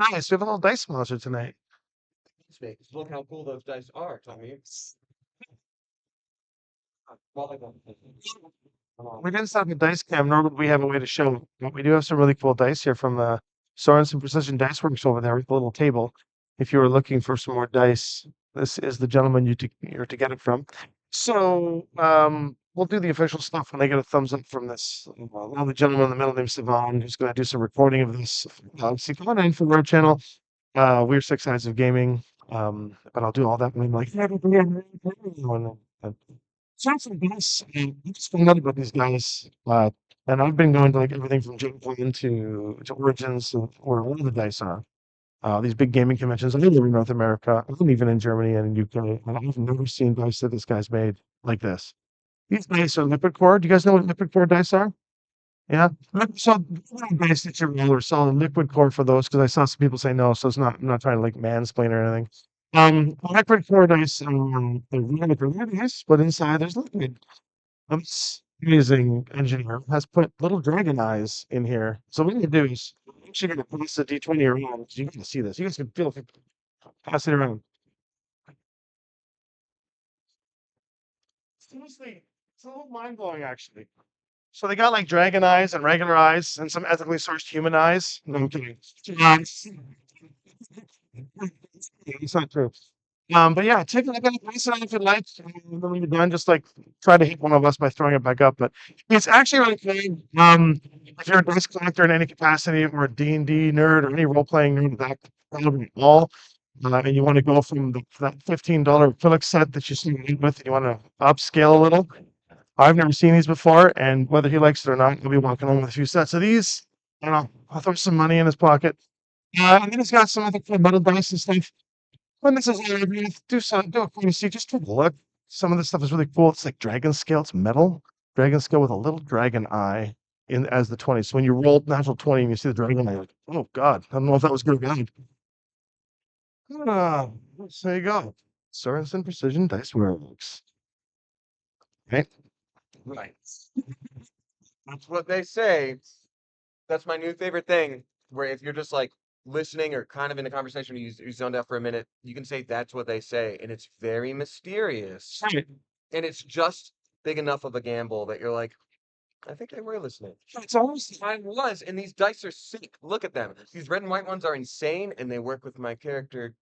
dice. We have a little dice monster tonight. Look how cool those dice are, Tommy. We didn't set up a dice cam, nor would we have a way to show it, but we do have some really cool dice here from Sorensen Precision Dice Works over there with the little table. If you were looking for some more dice, this is the gentleman you're to get it from. So we'll do the official stuff when I get a thumbs up from this. Now the gentleman in the middle named Savon, who's going to do some recording of this GalaxyCon and for our channel. We're Six Sides of Gaming, but I'll do all that when I'm like, some guys, I just found out about these guys, and I've been going to like everything from Gen Con to Origins, where all the dice are. These big gaming conventions all over North America, and even in Germany and in UK. And I've never seen dice that this guy's made like this. These dice are liquid core. Do you guys know what liquid core dice are? Yeah. So the dice that you roll are solid liquid core for those, because I saw some people say no, so it's not. I'm not trying to like mansplain or anything. Liquid core dice, they're really good dice, but inside there's liquid. This amazing engineer has put little dragon eyes in here. So what you do is I'm actually going to pass the D20 around. So you can see this. You guys can feel it. Pass it around. Seriously, it's a little mind blowing actually. So they got like dragon eyes and regular eyes and some ethically sourced human eyes. No, I'm kidding. It's not true. But yeah, take a look at it, place it on if you'd like. And then when you're done, just like try to hit one of us by throwing it back up. But it's actually really cool. If you're a dice collector in any capacity, or a D&D nerd, or any role-playing nerd that relevant at all, and you want to go from that $15 acrylic set that you started with, and you want to upscale a little. I've never seen these before, and whether he likes it or not, he'll be walking home with a few sets of these. And I'll throw some money in his pocket. And then he's got some other cool metal dice and stuff. When this is all over, do a courtesy, just take a look. Some of this stuff is really cool. It's like dragon scale. It's metal dragon scale with a little dragon eye in as the 20. So when you roll natural 20 and you see the dragon eye, you're like, oh God, I don't know if that was good or bad. So there you go. Sorensen Precision Dice Works. Okay. Right. That's what they say. That's my new favorite thing. Where if you're just like listening or kind of in a conversation, you zoned out for a minute, you can say that's what they say, and it's very mysterious. Right. And it's just big enough of a gamble that you're like, I think they were listening. It's almost Mine was, and these dice are sick. Look at them. These red and white ones are insane, and they work with my character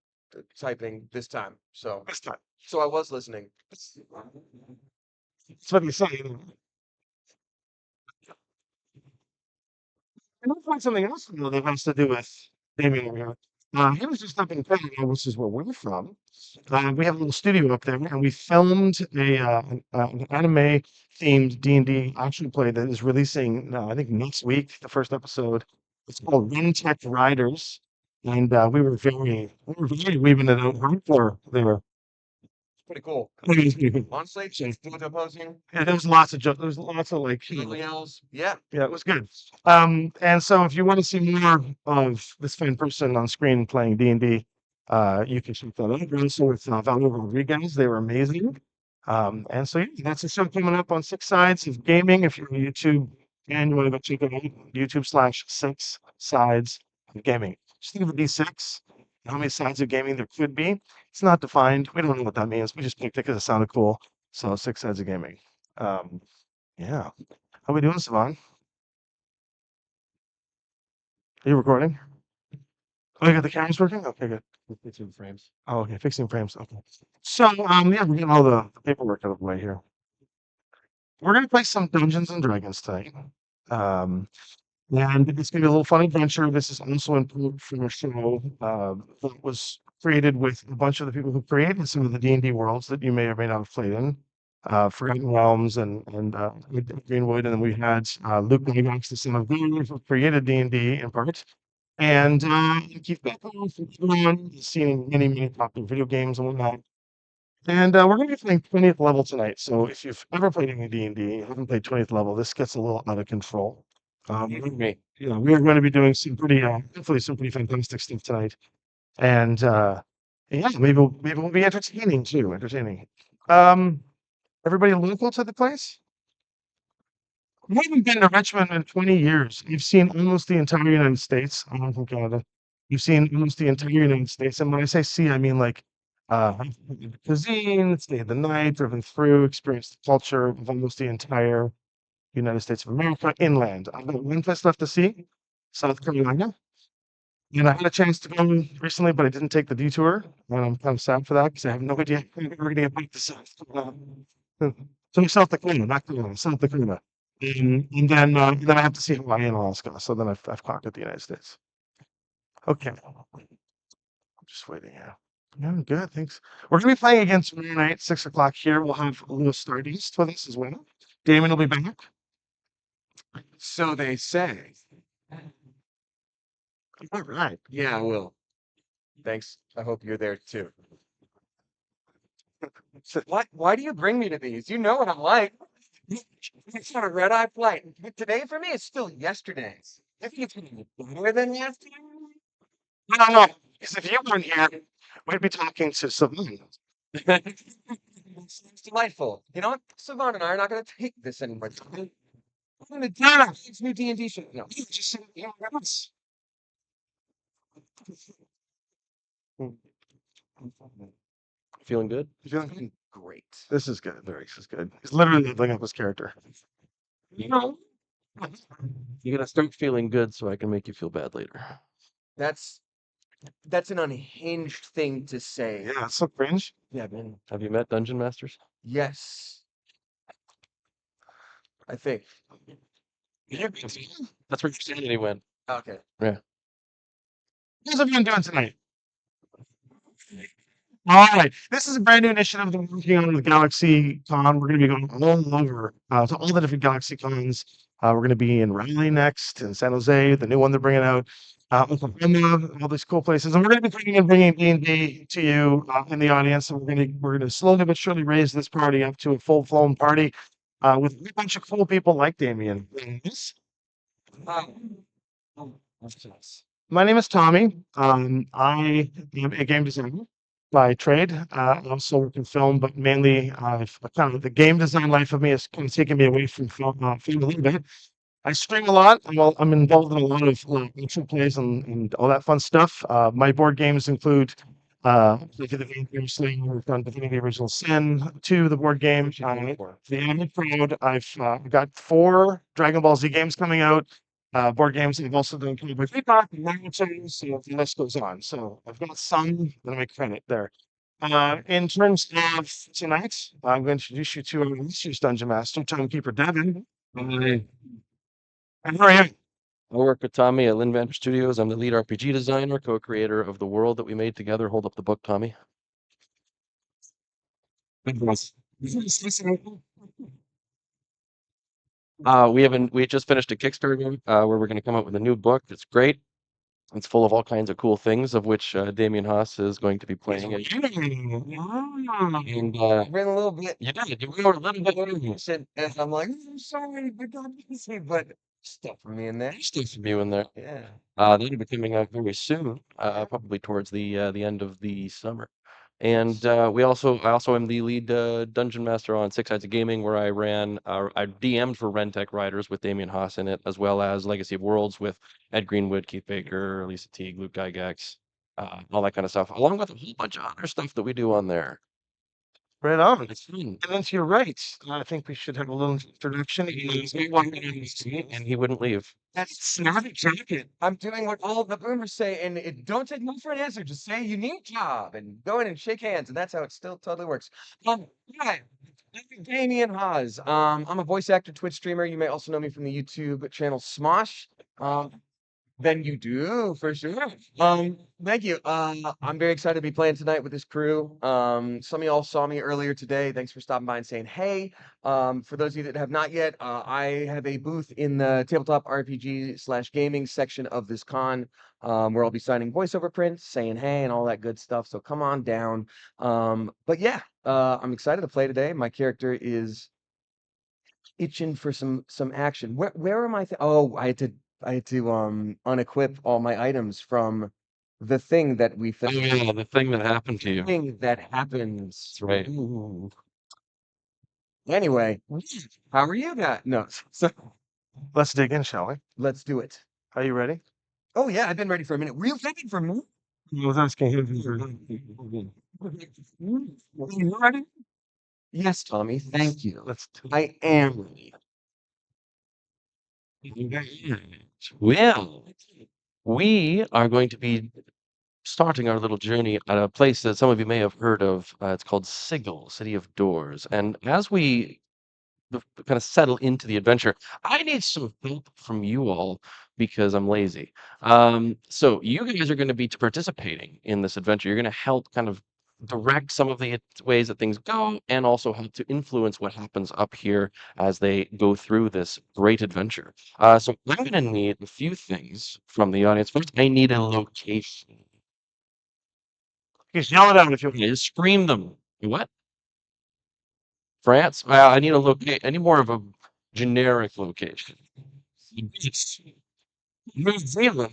typing this time. So, this time. so I was listening. That's what you say. And I'll find something else though that has to do with Damien over here. He was just up in Canada, which is where we're from. We have a little studio up there, and we filmed an anime themed D&D action play that is releasing, I think next week, the first episode. It's called Wind Tech Riders, and we were very weaving it out hardcore there. Pretty cool. It was pretty good. Honestly, JoJo posing, Yeah, there was lots of there was lots of like yells. Yeah. yeah, it was good. And so if you want to see more of this fine person on screen playing D&D, you can check that out. We're also with Valerie Rodriguez. They were amazing. And so yeah, that's a show coming up on Six Sides of Gaming. If you're on YouTube and you want to go check it out, YouTube/Six Sides of Gaming. Just think of a D6. How many sides of gaming there could be? It's not defined. We don't know what that means. We just picked it because it sounded cool. So Six Sides of Gaming. Yeah. How we doing, Savon? Are you recording? Oh, you got the cameras working? Okay, good. Fixing frames. Oh, okay, fixing frames. Okay. So, yeah, we're getting all the paperwork out of the way here. We're gonna play some Dungeons and Dragons tonight. And it's gonna be a little fun adventure. This is also improved from a show that was created with a bunch of the people who created some of the D&D worlds that you may or may not have played in. Forgotten Realms and Greenwood, and then we had Luke Gygax, the son of God, who created D&D in part, and Keith Becker from everyone has seen many popular video games and whatnot. And we're going to be playing 20th level tonight. So if you've ever played any D&D, you haven't played 20th level, this gets a little out of control. We're going to be doing some hopefully some pretty fantastic stuff tonight. And yeah, maybe we'll be entertaining too. Everybody local to the place? I haven't been to Richmond in 20 years. You've seen almost the entire United States. I'm from Canada. You've seen almost the entire United States, and when I say see, I mean like cuisine, stayed the night, driven through, experienced the culture of almost the entire United States of America inland. I've got one place left to see, South Carolina. And I had a chance to go recently, but I didn't take the detour. And I'm kind of sad for that because I have no idea how we're going to get back to South Carolina. So South Dakota, not Carolina, South Dakota. And then I have to see Hawaii and Alaska. So then I've conquered the United States. Okay. Just waiting here. Yeah, good. Thanks. We're going to be playing again tomorrow night, 6 o'clock here. We'll have a little Stardust with us as well. Damon will be back. So they say. All right. Yeah, I will. Thanks. I hope you're there too. So, Why do you bring me to these? You know what I'm like. It's not a red-eye flight. Today for me, it's still yesterday's. I think it's gonna be better than yesterday. I don't know. Because if you weren't here, we'd be talking to Savannah. It's delightful. You know what? Savannah and I are not going to take this anymore. We're going to do this new D&D show. No, Just sit here with us. Feeling good? You feeling good? great. This is good. This is good. He's literally leveling up his character. No, You gotta start feeling good so I can make you feel bad later. that's an unhinged thing to say. Yeah, it's so cringe. Yeah, man. Have you met Dungeon Masters? Yes. I think. That's where your sanity went. Okay. How's everyone doing tonight? All right. This is a brand new initiative that we're working on with GalaxyCon. We're going to be going all over to all the different GalaxyCons. We're going to be in Raleigh next, in San Jose, the new one they're bringing out, Oklahoma, all these cool places. And we're going to be bringing D&D to you in the audience. And we're going to slowly but surely raise this party up to a full-blown party with a bunch of cool people like Damien. My name is Tommy. I am a game designer by trade. I also work in film, but mainly kind of the game design life of me has kind of taken me away from film a little bit. I stream a lot. I'm involved in a lot of action plays and all that fun stuff. My board games include like the Vampire Slayer, we've done Divinity Original Sin 2, the board game. The Animate crowd. I've got 4 Dragon Ball Z games coming out. Board games. I've also done Cowboy Bebop, Naruto, so the list goes on. So I've got some that I make credit there. In terms of tonight, I'm going to introduce you to our illustrious Dungeon Master, Timekeeper Devin. Hi. And how are you? I work with Tommy at Lynn Vanter Studios. I'm the lead RPG designer, co-creator of the world that we made together. Hold up the book, Tommy. We just finished a Kickstarter where we're going to come up with a new book. It's great. It's full of all kinds of cool things, of which Damien Haas is going to be playing. And Ran a little bit. you did. You were a little bit early. And I'm like, I'm sorry, but God busy, but stuff for me in there. There's stuff from you in there. Yeah. That'll be coming out very soon, probably towards the end of the summer. And I also am the lead dungeon master on Six Sides of Gaming, where I DM'd for Rentec Riders with Damien Haas in it, as well as Legacy of Worlds with Ed Greenwood, Keith Baker, Lisa Teague, Luke Gygax, all that kind of stuff, along with a whole bunch of other stuff that we do on there. Right on. It's fun. And then to your right, I think we should have a little introduction. And he wouldn't leave. That's snobby jacket. I'm doing what all the boomers say, and don't take no for an answer. Just say you need a job and go in and shake hands, and that's how it still totally works. Hi, I'm Damien Haas. I'm a voice actor, Twitch streamer. You may also know me from the YouTube channel Smosh. Then you do, for sure. Thank you. I'm very excited to be playing tonight with this crew. Some of y'all saw me earlier today. Thanks for stopping by and saying hey. For those of you that have not yet, I have a booth in the tabletop RPG/gaming section of this con, where I'll be signing voiceover prints, saying hey, and all that good stuff. So come on down. But yeah, I'm excited to play today. My character is itching for some action. Where am I? Oh, I had to unequip all my items from the thing that we Oh yeah, the thing that happened to you. thing that happens. That's right. Ooh. Anyway, how are you guys? No, so Let's dig in, shall we? let's do it. Are you ready? Oh yeah, I've been ready for a minute. Real ready for me? I was asking him. You ready? Yes, Tommy. Thank you. Let's do I am ready. Well, we are going to be starting our little journey at a place that some of you may have heard of. It's called Sigil, City of Doors. And as we kind of settle into the adventure, I need some help from you all because I'm lazy. So you guys are going to be participating in this adventure. You're going to help kind of direct some of the ways that things go and also help to influence what happens up here as they go through this great adventure. So I'm going to need a few things from the audience. First, I need a location. Just yell it out if you Okay, just scream them. What? France? I need a locate. I need more of a generic location. Beach. New Zealand.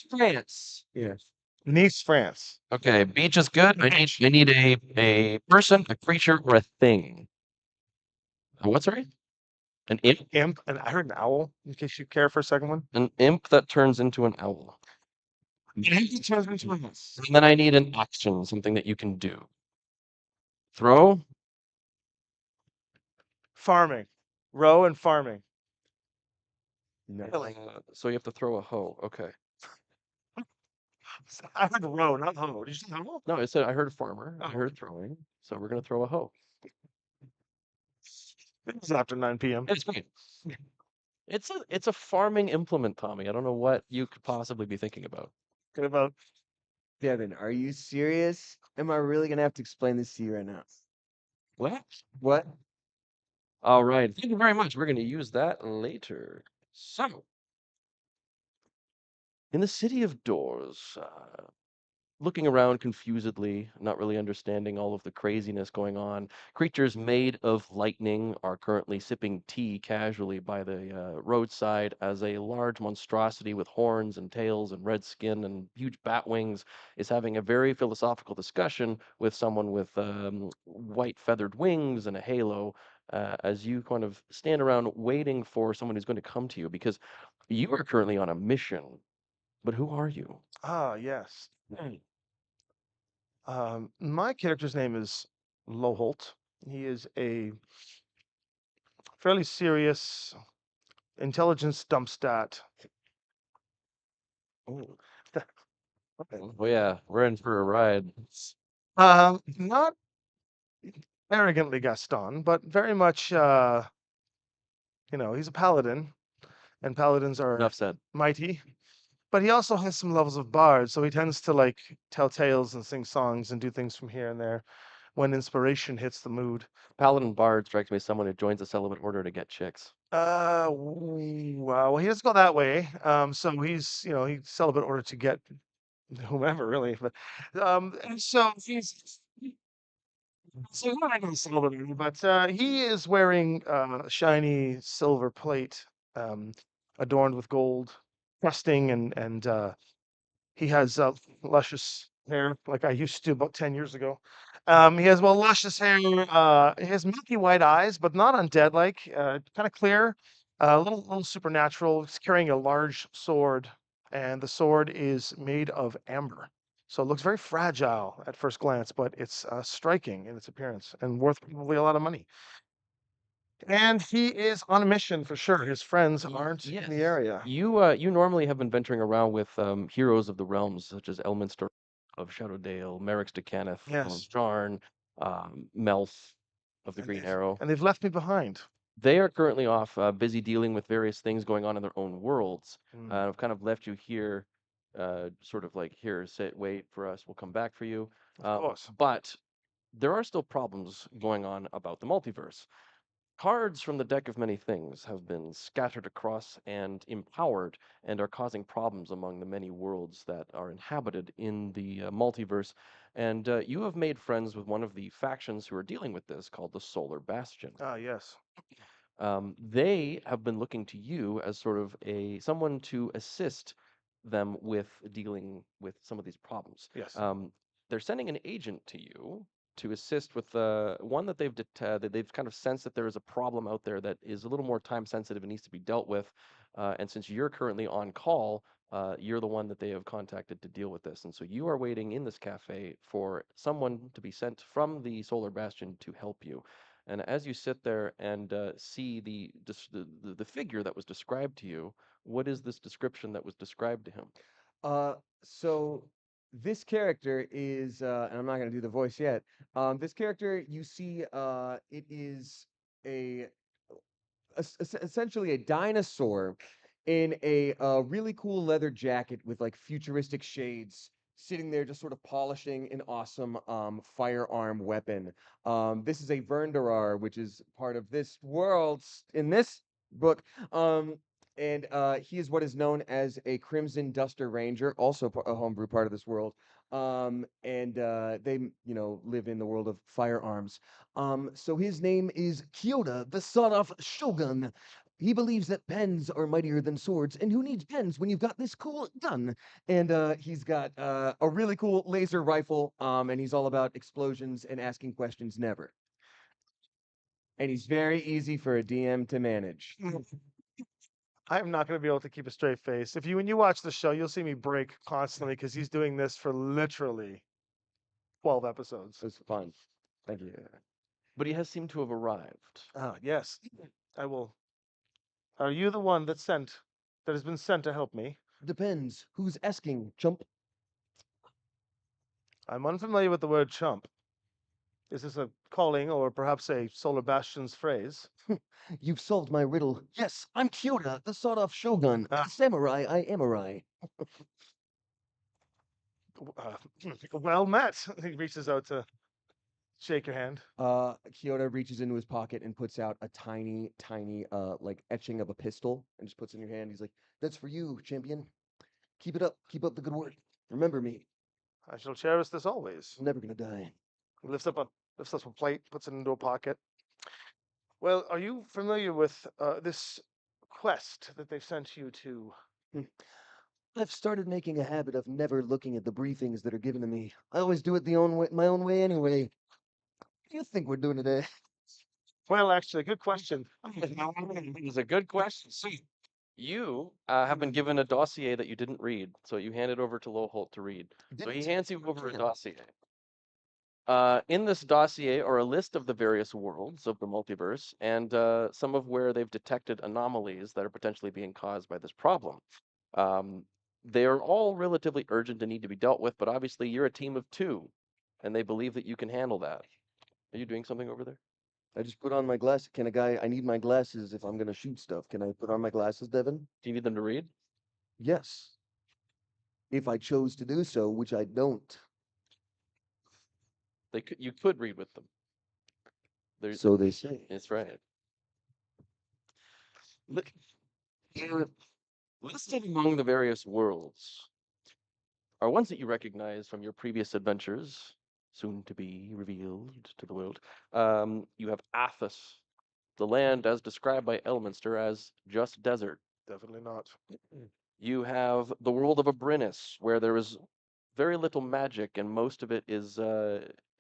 France. Yes. Nice, France. Okay, beach is good. I need a person, a creature, or a thing. What's right? An imp? Imp, and I heard an owl. In case you care for a second one. An imp that turns into an owl. An imp that turns into a mouse. And then I need an action, something that you can do. Throw. Farming, row and farming. Nice. So you have to throw a hoe. Okay. I heard row, not hoe. Did you say hoe? No, it said I heard farmer. I Oh. heard throwing. So we're gonna throw a hoe. It's after 9 p.m. It's great. It's a farming implement, Tommy. I don't know what you could possibly be thinking about. Good about Devin, are you serious? Am I really gonna have to explain this to you right now? What? What? All right. Thank you very much. We're going to use that later. So, in the city of doors, looking around confusedly, not really understanding all of the craziness going on, creatures made of lightning are currently sipping tea casually by the roadside as a large monstrosity with horns and tails and red skin and huge bat wings is having a very philosophical discussion with someone with white feathered wings and a halo. As you kind of stand around waiting for someone who's going to come to you because you are currently on a mission. But who are you? yes. My character's name is Loholt. He is a fairly serious intelligence dump stat. Oh, Oh yeah, we're in for a ride. Not arrogantly Gaston, but very much, he's a paladin, and paladins are Enough said. mighty. But he also has some levels of bard, so he tends to like tell tales and sing songs and do things from here and there when inspiration hits the mood. Paladin Bard strikes me as someone who joins the celibate order to get chicks. Well, he doesn't go that way. So he's celibate order to get whomever really, but and so he's not going to celibate order, but he is wearing a shiny silver plate, um, adorned with gold crusting, and he has luscious hair, like I used to about 10 years ago. He has luscious hair. He has milky white eyes, but not undead-like. Kind of clear, a little supernatural. He's carrying a large sword, and the sword is made of amber. So it looks very fragile at first glance, but it's striking in its appearance and worth probably a lot of money. And he is on a mission for sure. His friends aren't in the area. You normally have been venturing around with heroes of the realms such as Elminster of Shadowdale, Merrick's de Cannith of Yes. Jarn, Melf of the And Green they've, Arrow. and they've left me behind. They are currently off busy dealing with various things going on in their own worlds. Mm. I've kind of left you here, sort of like, here, sit, wait for us. We'll come back for you. Of course. But there are still problems going on about the multiverse. Cards from the deck of many things have been scattered across and empowered and are causing problems among the many worlds that are inhabited in the multiverse. And you have made friends with one of the factions who are dealing with this called the Solar Bastion. Ah, yes. They have been looking to you as sort of someone to assist them with dealing with some of these problems. Yes. They're sending an agent to you to assist with one that that they've kind of sensed that there is a problem out there that is a little more time sensitive and needs to be dealt with. And since you're currently on call, you're the one that they have contacted to deal with this. And so you are waiting in this cafe for someone to be sent from the Solar Bastion to help you. And as you sit there and see the figure that was described to you, what is this description that was described to him? Uh, so this character is, and I'm not gonna do the voice yet. This character you see, it is a essentially a dinosaur in a really cool leather jacket with like futuristic shades, sitting there just sort of polishing an awesome firearm weapon. This is a Vernderar, which is part of this world in this book. And he is what is known as a Crimson Duster Ranger, also a homebrew part of this world. And they, live in the world of firearms. So his name is Kyoda, the son of Shogun. He believes that pens are mightier than swords, and who needs pens when you've got this cool gun? And he's got a really cool laser rifle, and he's all about explosions and asking questions never. And he's very easy for a DM to manage. I'm not going to be able to keep a straight face. When you watch the show, you'll see me break constantly because he's doing this for literally 12 episodes. It's fun. Thank you. But he has seemed to have arrived. Ah, yes, I will. Are you the one that has been sent to help me? Depends. Who's asking, chump? I'm unfamiliar with the word chump. Is this a calling or perhaps a Solar Bastion's phrase? You've solved my riddle. Yes, I'm Kyoda, the sawed-off shogun. Ah. Samurai, I am a rai. Uh, well met. He reaches out to shake your hand. Kyoto reaches into his pocket and puts out a tiny, tiny, like etching of a pistol and just puts it in your hand. He's like, "That's for you, champion. Keep it up. Keep up the good work. Remember me. I shall cherish this always. I'm never gonna die." He lifts up a plate, puts it into a pocket. Well, are you familiar with this quest that they've sent you to? I've started making a habit of never looking at the briefings that are given to me. I always do it my own way anyway. What do you think we're doing today? Well, actually, good question. It's a good question. So you have been given a dossier that you didn't read, so you hand it over to Lowholt to read. So he hands you over a dossier. In this dossier are a list of the various worlds of the multiverse and some of where they've detected anomalies that are potentially being caused by this problem. They are all relatively urgent and need to be dealt with, but obviously you're a team of two, and they believe that you can handle that. Are you doing something over there? I just put on my glasses. I need my glasses if I'm gonna shoot stuff. Can I put on my glasses, Devin? Do you need them to read? Yes. If I chose to do so, which I don't. You could read with them. So they say. That's right. Look, listed among the various worlds are ones that you recognize from your previous adventures, soon to be revealed to the world. You have Athos, the land as described by Elminster as just desert. Definitely not. You have the world of Abrinis, where there is very little magic, and most of it is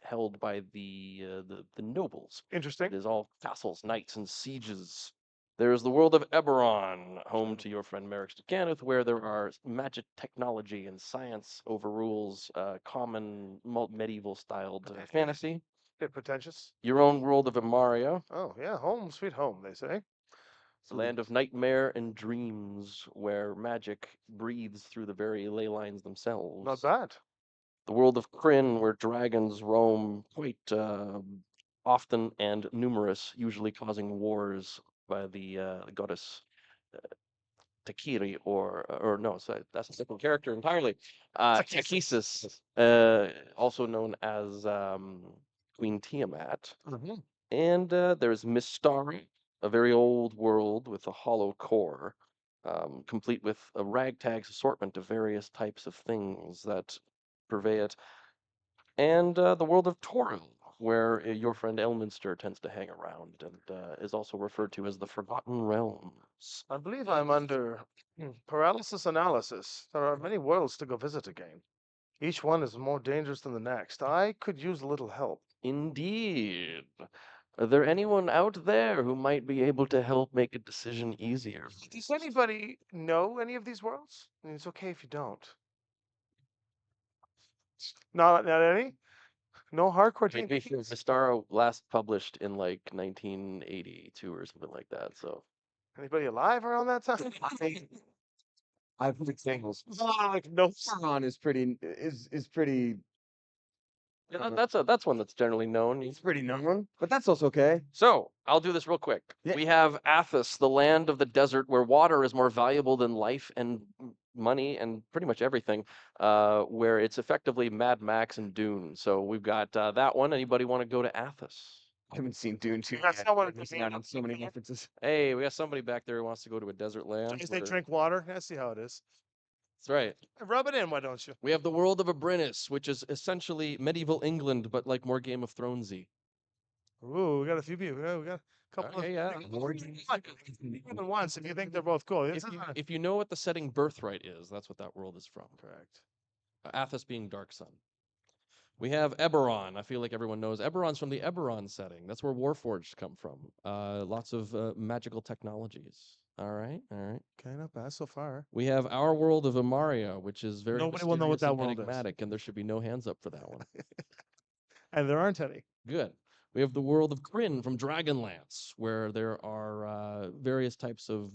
held by the nobles. Interesting. It is all castles, knights, and sieges. There is the world of Eberron, home to your friend Merrick Stakanoth, where there are magic technology and science overrules common medieval-styled fantasy. Bit pretentious. Your own world of Emaria, Oh, yeah. Home, sweet home, they say. the land of nightmare and dreams, where magic breathes through the very ley lines themselves. Not bad. The world of Kryn, where dragons roam quite often and numerous, usually causing wars by the goddess Takiri, or no, sorry, that's a different character entirely. Takisis, also known as Queen Tiamat. Mhm. And there's Mistari, a very old world with a hollow core, complete with a ragtag assortment of various types of things that purvey it. And the world of Toril, where your friend Elminster tends to hang around and is also referred to as the Forgotten Realms. I believe I'm under paralysis analysis. There are many worlds to go visit again. Each one is more dangerous than the next. I could use a little help. Indeed. Are there anyone out there who might be able to help make a decision easier? Does anybody know any of these worlds? I mean, it's okay if you don't. Not any? No hardcore I mean, D&D geeks? Mistara last published in like 1982 or something like that. So Anybody alive around that time? I've heard things. Like, no. Sauron is pretty yeah, that's one that's generally known. it's pretty known, but that's also okay. So I'll do this real quick. Yeah. We have Athos, the land of the desert, where water is more valuable than life and money and pretty much everything. Where it's effectively Mad Max and Dune. So we've got that one. Anybody want to go to Athos? I haven't seen Dune 2 That's yet. not what I'm it missing is. out on so many references. Hey, we got somebody back there who wants to go to a desert land. Guys, they drink water. I see how it is. That's right. Rub it in, why don't you? We have the world of Abrinis, which is essentially medieval England, but like more Game of Thronesy. Ooh, we got a few people. We got a couple Okay, of yeah. more than once if you think they're both cool. If you know what the setting Birthright is, that's what that world is from. Correct. Athos being Dark Sun. We have Eberron. I feel like everyone knows Eberron's from the Eberron setting. That's where Warforged come from. Lots of magical technologies. All right, all right. Okay, not bad so far. We have our world of Amaria, which is very Nobody will know what mysterious that and world is. enigmatic, and there should be no hands up for that one. And there aren't any. Good. We have the world of Kryn from Dragonlance, where there are various types of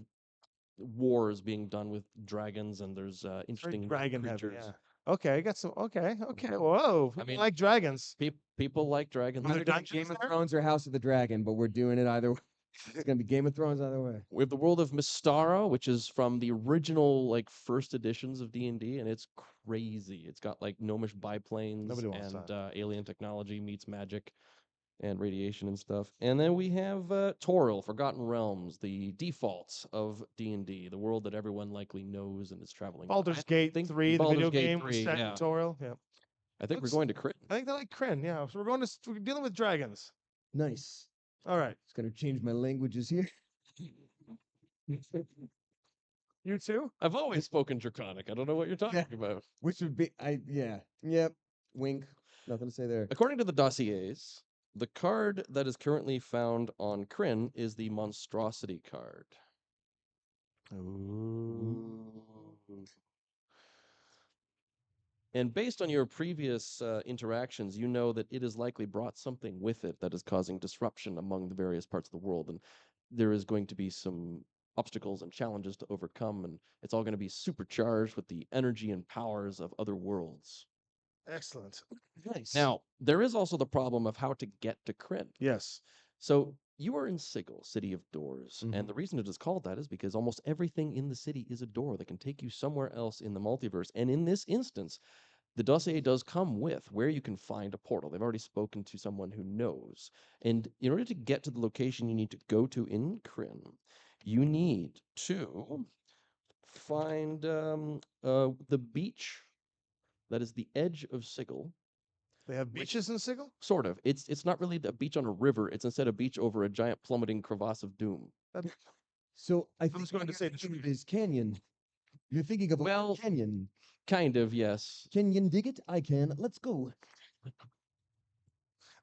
wars being done with dragons, and there's Very interesting dragon heavy, creatures. yeah. Okay, I got some. Okay. Whoa. I mean, like dragons. People like dragons. Are there Either doing dungeons Game of there? Thrones or House of the Dragon, but we're doing it either way. It's gonna be Game of Thrones either way. We have the world of Mystara, which is from the original like first editions of D&D, and it's crazy. It's got like gnomish biplanes Nobody wants and alien technology meets magic and radiation and stuff. And then we have Toril, Forgotten Realms, the defaults of D&D, the world that everyone likely knows and is traveling. Baldur's Gate 3, the Baldur's video Gate game 3, set yeah. tutorial. Yeah. I think Looks- we're going to Crit. I think they like Kryn, yeah. So we're dealing with dragons. Nice. All right. It's gonna change my languages here. You too? I've always spoken Draconic. I don't know what you're talking about. Which would be Yep. Wink. Nothing to say there. According to the dossiers, the card that is currently found on Kryn is the Monstrosity card. And based on your previous interactions, you know that it has likely brought something with it that is causing disruption among the various parts of the world. And there is going to be some obstacles and challenges to overcome. And it's all going to be supercharged with the energy and powers of other worlds. Excellent. Nice. Now, there is also the problem of how to get to Kryn. Yes. So you are in Sigil, City of Doors, Mhm. and the reason it is called that is because almost everything in the city is a door that can take you somewhere else in the multiverse. And in this instance, the dossier does come with where you can find a portal. They've already spoken to someone who knows. And in order to get to the location you need to go to in Kryn, you need to find the beach that is the edge of Sigil. They have beaches in Sigil? Sort of. It's not really a beach on a river. It's instead a beach over a giant plummeting crevasse of doom. So I was think going to you're say the thinking of truth. is canyon. You're thinking of a Well- canyon. Kind of, yes. Canyon dig it? I can. Let's go.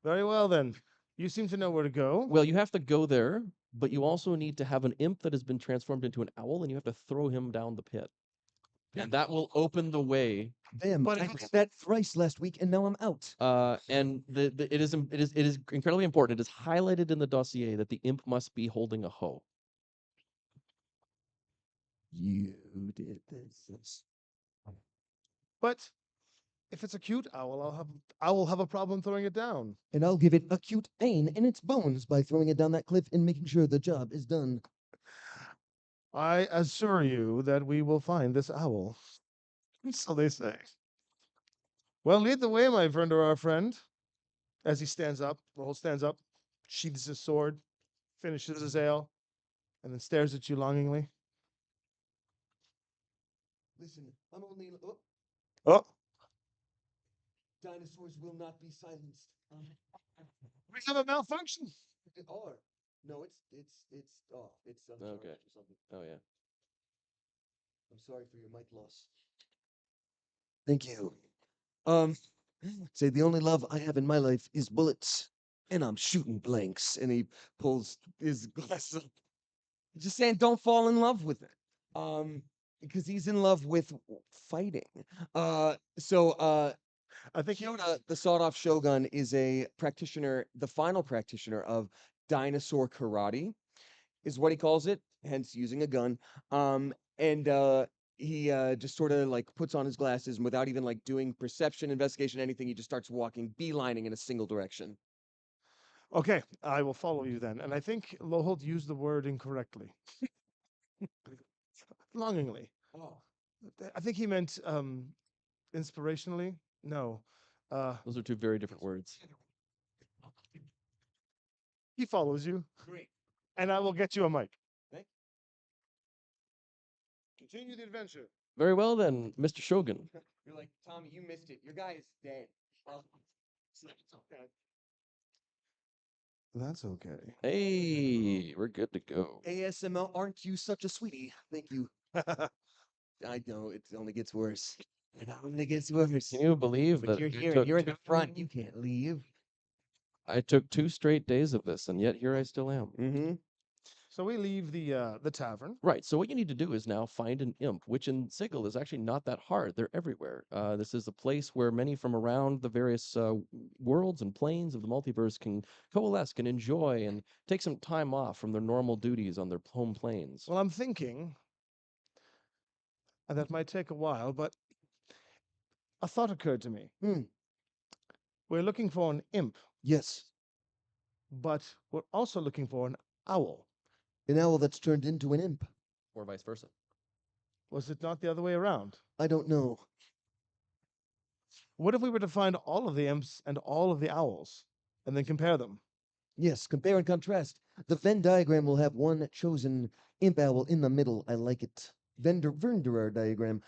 Very well then. You seem to know where to go. Well, you have to go there, but you also need to have an imp that has been transformed into an owl, and you have to throw him down the pit. And that will open the way. Damn, But I it's- did that thrice last week and now I'm out. And it is incredibly important. It is highlighted in the dossier that the imp must be holding a hoe. You did this. But if it's a cute owl, I will have a problem throwing it down. And I'll give it acute pain in its bones by throwing it down that cliff and making sure the job is done. I assure you that we will find this owl. So they say. Well, lead the way, my friend or our friend. As he stands up, Rahul stands up, sheathes his sword, finishes his ale, and then stares at you longingly. Listen, I'm only. Oh, Dinosaurs will not be silenced. we have a malfunction. Or no, it's off. It's uncharged Okay. or something. Oh yeah. I'm sorry for your mic loss. Thank you. Say the only love I have in my life is bullets. and I'm shooting blanks. And he pulls his glasses up. Just saying, don't fall in love with it. Because he's in love with fighting. So I think Kyoda, the sawed-off shogun, is a practitioner, the final practitioner of dinosaur karate, is what he calls it, hence using a gun. And he just sort of like puts on his glasses and without even like doing perception, investigation, anything, he just starts walking, beelining in a single direction. okay, I will follow you then. And I think Loholt used the word incorrectly. Longingly. Oh. I think he meant inspirationally. No. Those are two very different words. He follows you, Great. and I will get you a mic. Thank Continue the adventure. Very well then, Mr. Shogun. You're like, Tommy, you missed it. Your guy is dead. That's okay. Hey, we're good to go. ASML, aren't you such a sweetie? Thank you. I know, it only gets worse. It only gets worse. Can you believe But that you're it here, took you're in the two- front, you can't leave. I took 2 straight days of this, and yet here I still am. Mm-hmm. So we leave the tavern. Right. So what you need to do is now find an imp, which in Sigil is actually not that hard. They're everywhere. This is a place where many from around the various worlds and planes of the multiverse can coalesce, can enjoy, and take some time off from their normal duties on their home planes. Well, I'm thinking, and that might take a while, but a thought occurred to me. Hmm. We're looking for an imp, Yes, but we're also looking for an owl. an owl that's turned into an imp. Or vice versa. Was it not the other way around? I don't know. What if we were to find all of the imps and all of the owls, and then compare them? Yes, compare and contrast. The Venn diagram will have one chosen imp owl in the middle. I like it. Venn diagram.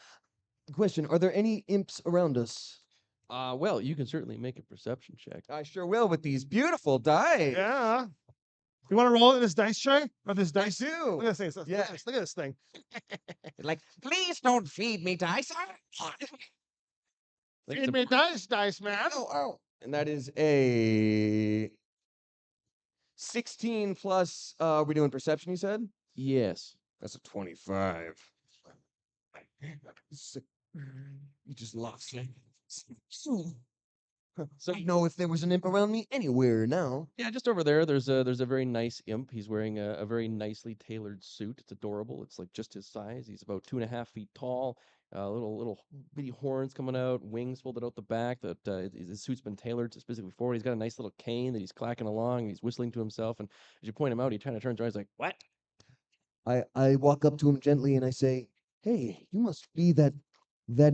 Question, are there any imps around us? Well, you can certainly make a perception check. I sure will with these beautiful dice. Yeah. You want to roll it in this dice tray? Or this dice? do. Look at this thing. Yeah. Look at this thing. Like, please don't feed me dice. Like Feed the- me dice, man. Oh. And that is a 16 plus, we're doing perception, you said? Yes. That's a 25. You just lost it. So I know if there was an imp around me anywhere now. yeah, just over there, there's a very nice imp. He's wearing a very nicely tailored suit. It's adorable. It's like just his size. He's about 2.5 feet tall. Little bitty horns coming out, wings folded out the back. That his suit's been tailored specifically for it. He's got a nice little cane that he's clacking along. He's whistling to himself, and as you point him out, he kind of turns around. He's like, "What?" I walk up to him gently and I say, "Hey, you must be that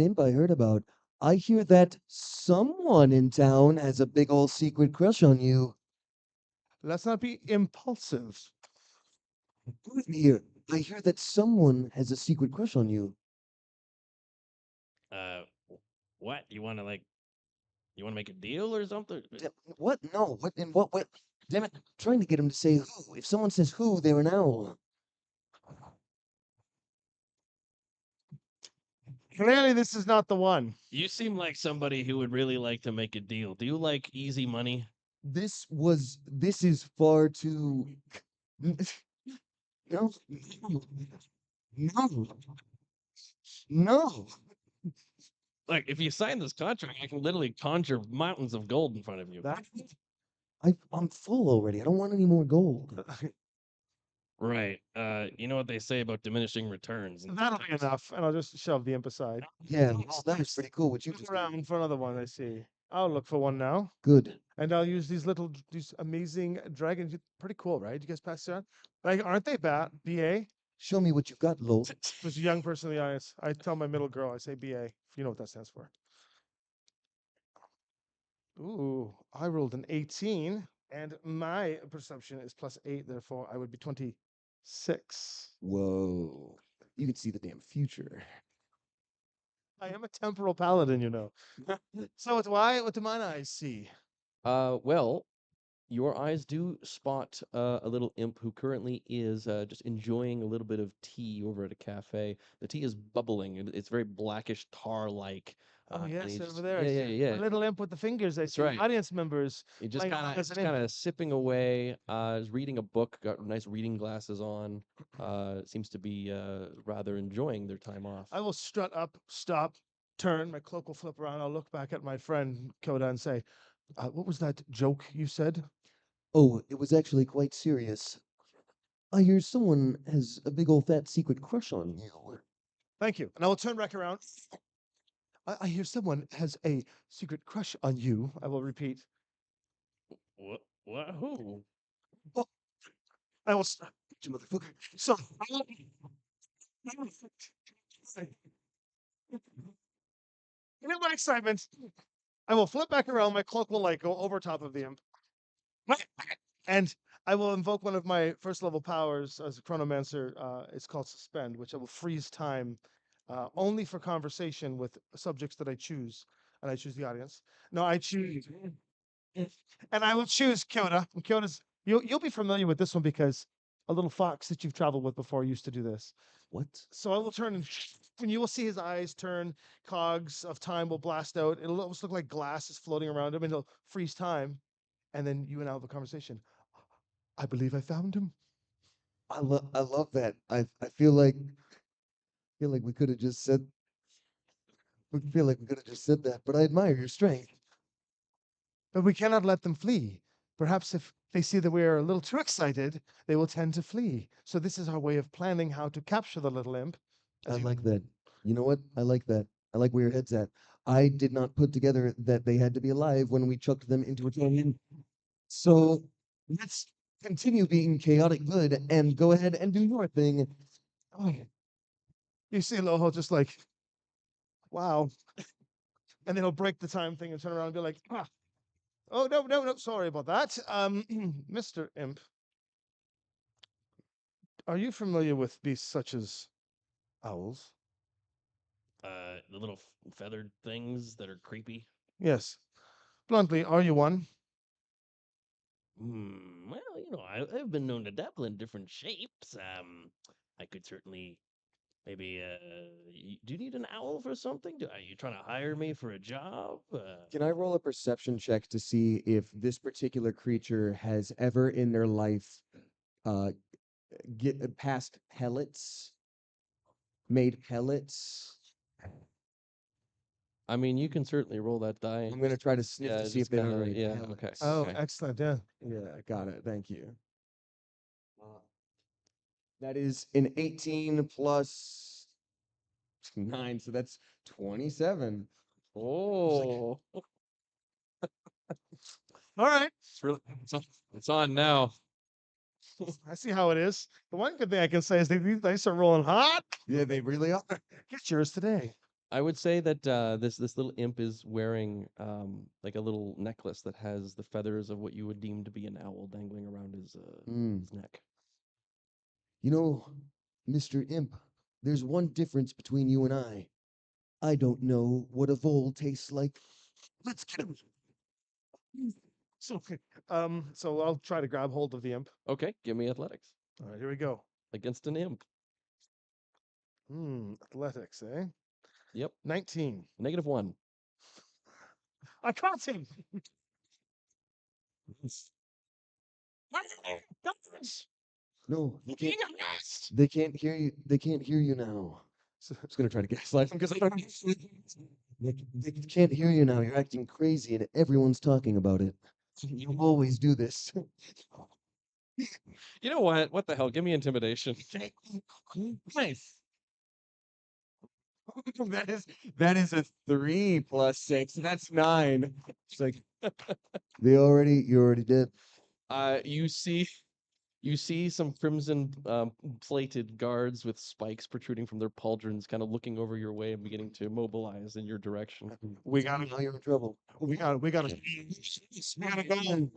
imp I heard about. I hear that someone in town has a big old secret crush on you. Let's not be impulsive. Come here. I hear that someone has a secret crush on you. What? You want to make a deal or something? What? No. What? In what way? Damn it! I'm trying to get him to say who. If someone says who, they're an owl. Clearly, this is not the one. You seem like somebody who would really like to make a deal. Do you like easy money? This is far too. No. No. No. Like, if you sign this contract, I can literally conjure mountains of gold in front of you. That I'm full already. I don't want any more gold. Right. You know what they say about diminishing returns. that'll be enough, and I'll just shove the imp aside. Yeah, that was pretty cool. What you Look just did. around for another one. I see. I'll look for one now, Good. and I'll use these amazing dragons. Pretty cool, right? You guys pass it around? Like, aren't they BA? Show me what you got, Lol. There's a young person in the audience. I tell my middle girl, I say BA. If you know what that stands for. Ooh, I rolled an 18, and my perception is +8. Therefore, I would be 26. Whoa. You can see the damn future. I am a temporal paladin, you know. So it's why? What do mine eyes see? Well, your eyes do spot a little imp who currently is just enjoying a little bit of tea over at a cafe. The tea is bubbling. It's very blackish tar-like. Oh, and yes, he over just there. I yeah, see yeah, yeah. the little imp with the fingers. I That's see right. audience members. He just playing kind of as just an imp. kind of sipping away. Is reading a book. Got nice reading glasses on. Seems to be rather enjoying their time off. I will strut up, stop, turn. My cloak will flip around. I'll look back at my friend Coda and say, "What was that joke you said?" Oh, it was actually quite serious. I hear someone has a big old fat secret crush on you. Thank you. And I will turn back around. I hear someone has a secret crush on you. I will repeat. What? What? Who? Oh, I will stop. You motherfucker. So, you know my excitement. I will flip back around. My cloak will like go over top of the imp. And I will invoke one of my first level powers as a chronomancer. It's called Suspend, which I will freeze time only for conversation with subjects that I choose. And I choose the audience. No, I choose. And I will choose Kyoto. And Kyoto's, you'll be familiar with this one because a little fox that you've traveled with before used to do this. What? So I will turn and you will see his eyes turn, cogs of time will blast out. It'll almost look like glass is floating around him and he'll freeze time. And then you and I will have a conversation. I believe I found him. I love that. I feel like we could have just said that, but I admire your strength. But we cannot let them flee. Perhaps if they see that we are a little too excited, they will tend to flee. So this is our way of planning how to capture the little imp. I As you- like that. You know what? I like that. I like where your head's at. I did not put together that they had to be alive when we chucked them into a canyon. So let's continue being chaotic good and go ahead and do your thing. Oh, you see Loho just like, wow. And then he'll break the time thing and turn around and be like, oh, no, no, no, sorry about that. Mr. Imp, are you familiar with beasts such as owls? The little feathered things that are creepy. Yes. Bluntly, are you one? Well, I've been known to dabble in different shapes. I could certainly maybe. Do you need an owl for something? Are you trying to hire me for a job? Can I roll a perception check to see if this particular creature has ever in their life uh, get past pellets, made pellets? I mean, you can certainly roll that die. I'm gonna try to sniff Yeah, to see if just they've ever kinda, made yeah, pellets. okay. Oh, Okay. excellent. Yeah. Yeah, got it. Thank you. That is an 18 plus 9, so that's 27. Oh, All right. it's on now. I see how it is. The one good thing I can say is these dice are rolling hot. Yeah, they really are. Get yours today. I would say that this little imp is wearing like a little necklace that has the feathers of what you would deem to be an owl dangling around Mm. his neck. You know, Mr. Imp, there's one difference between you and I. I don't know what a vole tastes like. Let's get him. So, so I'll try to grab hold of the imp. Okay, give me athletics All right, here we go. against an imp. Athletics, eh? Yep, 19. -1. I caught him. No, You can't get lost. they can't hear you. They can't hear you now. So I'm just gonna try to gaslight them because I don't. They can't hear you now. You're acting crazy, and everyone's talking about it. You always do this. You know what? What the hell? Give me intimidation. Nice. That is a 3 plus 6. That's 9. It's like you already did. You see some crimson plated guards with spikes protruding from their pauldrons, kind of looking over your way and beginning to mobilize in your direction. We got Now you're in trouble. we got we gotta go.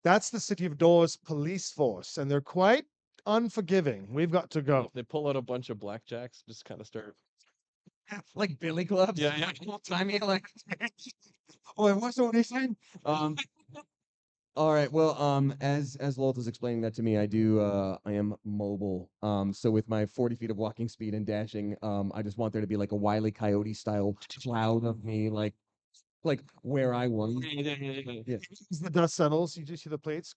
That's the City of Doors police force, and they're quite unforgiving. We've got to go. They pull out a bunch of blackjacks, just kind of start. Like billy clubs. Yeah. Old timey like. Oh, what's what they saying? All right. Well, as Loth is explaining that to me, I am mobile. So with my 40 feet of walking speed and dashing, I just want there to be like a Wile E. Coyote style cloud of me, like where I was. Yeah. As the dust settles, you just see the plates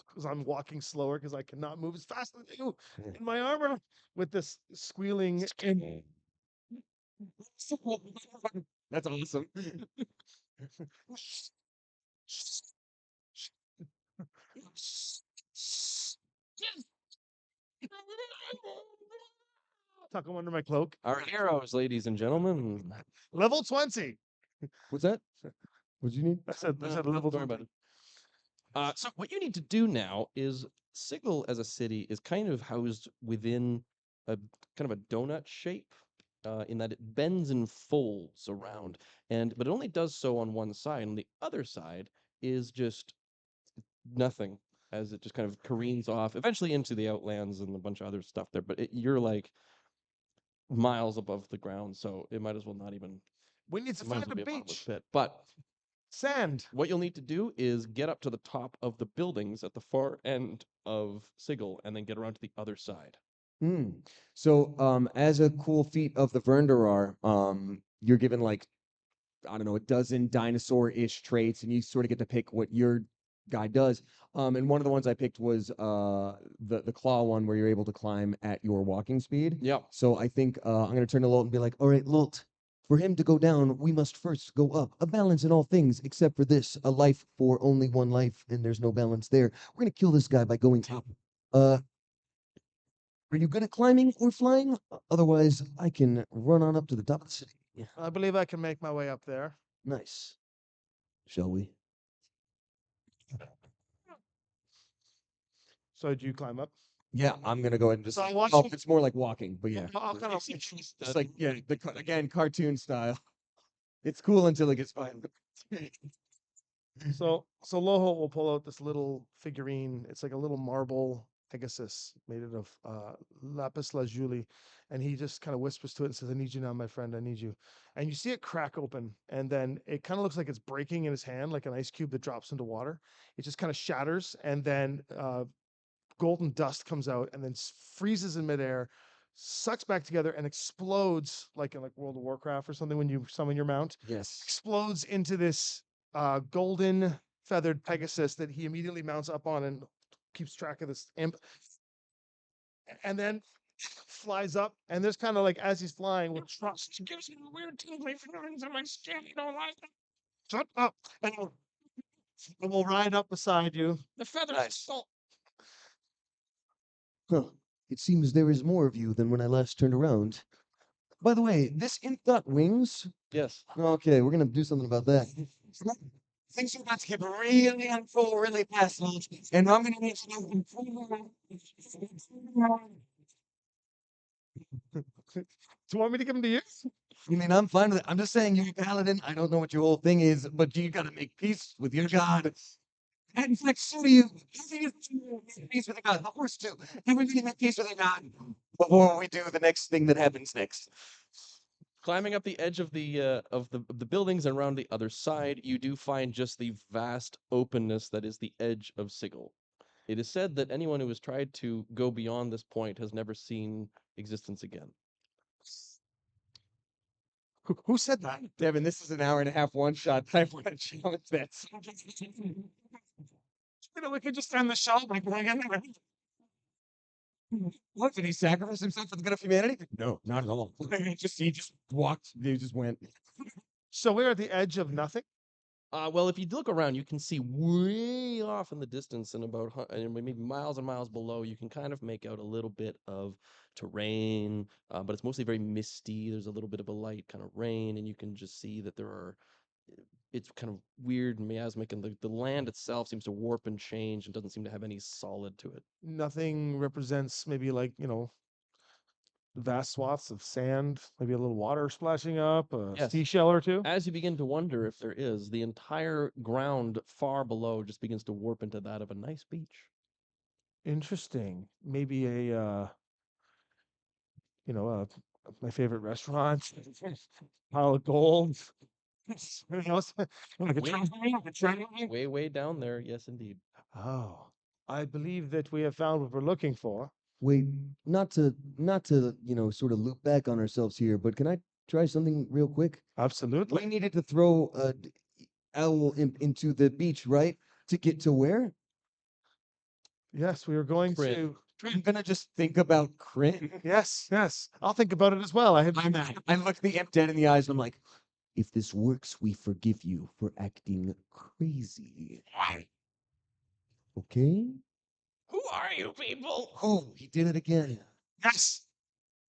because I'm walking slower because I cannot move as fast as you in my armor with this squealing and That's awesome. tuck them under my cloak. Our heroes, ladies and gentlemen. Level 20. What's that? What'd you need? I said No, level don't worry 20. about it. So what you need to do now is Sigil as a city is kind of housed within a kind of a donut shape, in that it bends and folds around, but it only does so on one side, and the other side is just nothing, as it just kind of careens off, eventually into the outlands and a bunch of other stuff there. But you're like miles above the ground, so it might as well not even. We need to It might as find well a be a bottomless beach. pit. But Sand. what you'll need to do is get up to the top of the buildings at the far end of Sigil, and then get around to the other side. Hmm. So, as a cool feat of the Verndar, you're given like, I don't know, a dozen dinosaur-ish traits, and you sort of get to pick what your guy does. And one of the ones I picked was the claw one, where you're able to climb at your walking speed. Yep. So I think I'm gonna turn to Lolt and be like, "All right, Lolt, for him to go down, we must first go up. A balance in all things, except for this, a life for only one life, and there's no balance there. We're gonna kill this guy by going up. Uh, are you good at climbing or flying? Otherwise, I can run on up to the top of the city. Yeah, I believe I can make my way up there. nice. Shall we? So do you climb up? Yeah, I'm gonna go ahead and just. So I watch Oh, you- it's more like walking, but yeah, I'll kind of just like yeah, again cartoon style. It's cool until it gets violent. so Loho will pull out this little figurine. It's like a little marble Pegasus made out of lapis lazuli, and he just kind of whispers to it and says, "I need you now, my friend. I need you." And you see it crack open, and then it kind of looks like it's breaking in his hand, like an ice cube that drops into water. It just kind of shatters, and then golden dust comes out and then freezes in midair, sucks back together and explodes like in like World of Warcraft or something when you summon your mount. Yes. Explodes into this golden feathered Pegasus that he immediately mounts up on and keeps track of this imp. And then flies up, and there's kind of like as he's flying with trust, gives me weird tingly feelings in my skin. I don't like it. Shut up, and we'll ride up beside you. The feathers salt. Huh. It seems there is more of you than when I last turned around. By the way, this imp got wings? Yes. Okay, we're gonna do something about that. Things are about to get really unfold really fast, Lolt, and I'm gonna need you Do you want me to give them to you? I mean, I'm fine with it. I'm just saying, you're a paladin. I don't know what your whole thing is, but you gotta make peace with your god. And it's like, so do you. Everybody make peace with the god. The horse too. Everybody make peace with their god before we do the next thing that happens next. Climbing up the edge of the buildings and around the other side, you do find just the vast openness that is the edge of Sigil. It is said that anyone who has tried to go beyond this point has never seen existence again. Who said that? Devin, this is an hour and a half one shot. I want to challenge that. You know, we could just end the show by going in there. What, did he sacrifice himself for the good of humanity? No, not at all. He just walked. He just went. So we're at the edge of nothing. Well, if you look around, you can see way off in the distance and about and maybe miles and miles below, you can kind of make out a little bit of terrain, but it's mostly very misty. There's a little bit of a light kind of rain, and you can just see that it's kind of weird and miasmic, and the land itself seems to warp and change and doesn't seem to have any solid to it. Nothing represents maybe like, vast swaths of sand, maybe a little water splashing up, a Yes. seashell or two. As you begin to wonder if there is, the entire ground far below just begins to warp into that of a nice beach. Interesting. Maybe my favorite restaurant, pile of gold, Anything else? Like a Wait. treasury? A treasury? Way down there. Yes, indeed. Oh, I believe that we have found what we're looking for. Wait, not to, sort of loop back on ourselves here, but can I try something real quick? Absolutely. We needed to throw a owl into the beach, right? To get to where? Yes, we are going Crit. to. I'm gonna just think about crit. Yes, yes. I'll think about it as well. I I look the imp dead in the eyes and I'm like, If this works, we forgive you for acting crazy. Okay? Who are you people? Oh, he did it again. yes.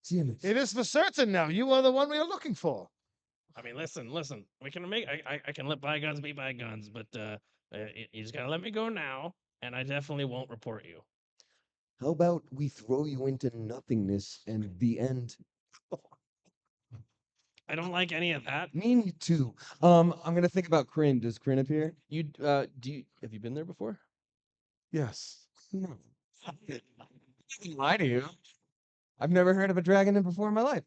Damn it. It is for certain now. You are the one we are looking for. I mean, listen. We can make. I can let bygones be bygones, but you just gotta let me go now, and I definitely won't report you. How about we throw you into nothingness and the end? I don't like any of that. Me too. I'm gonna think about Kryn. Does Kryn appear? You have you been there before? Yes. No. I can lie to you. I've never heard of a dragon in before in my life.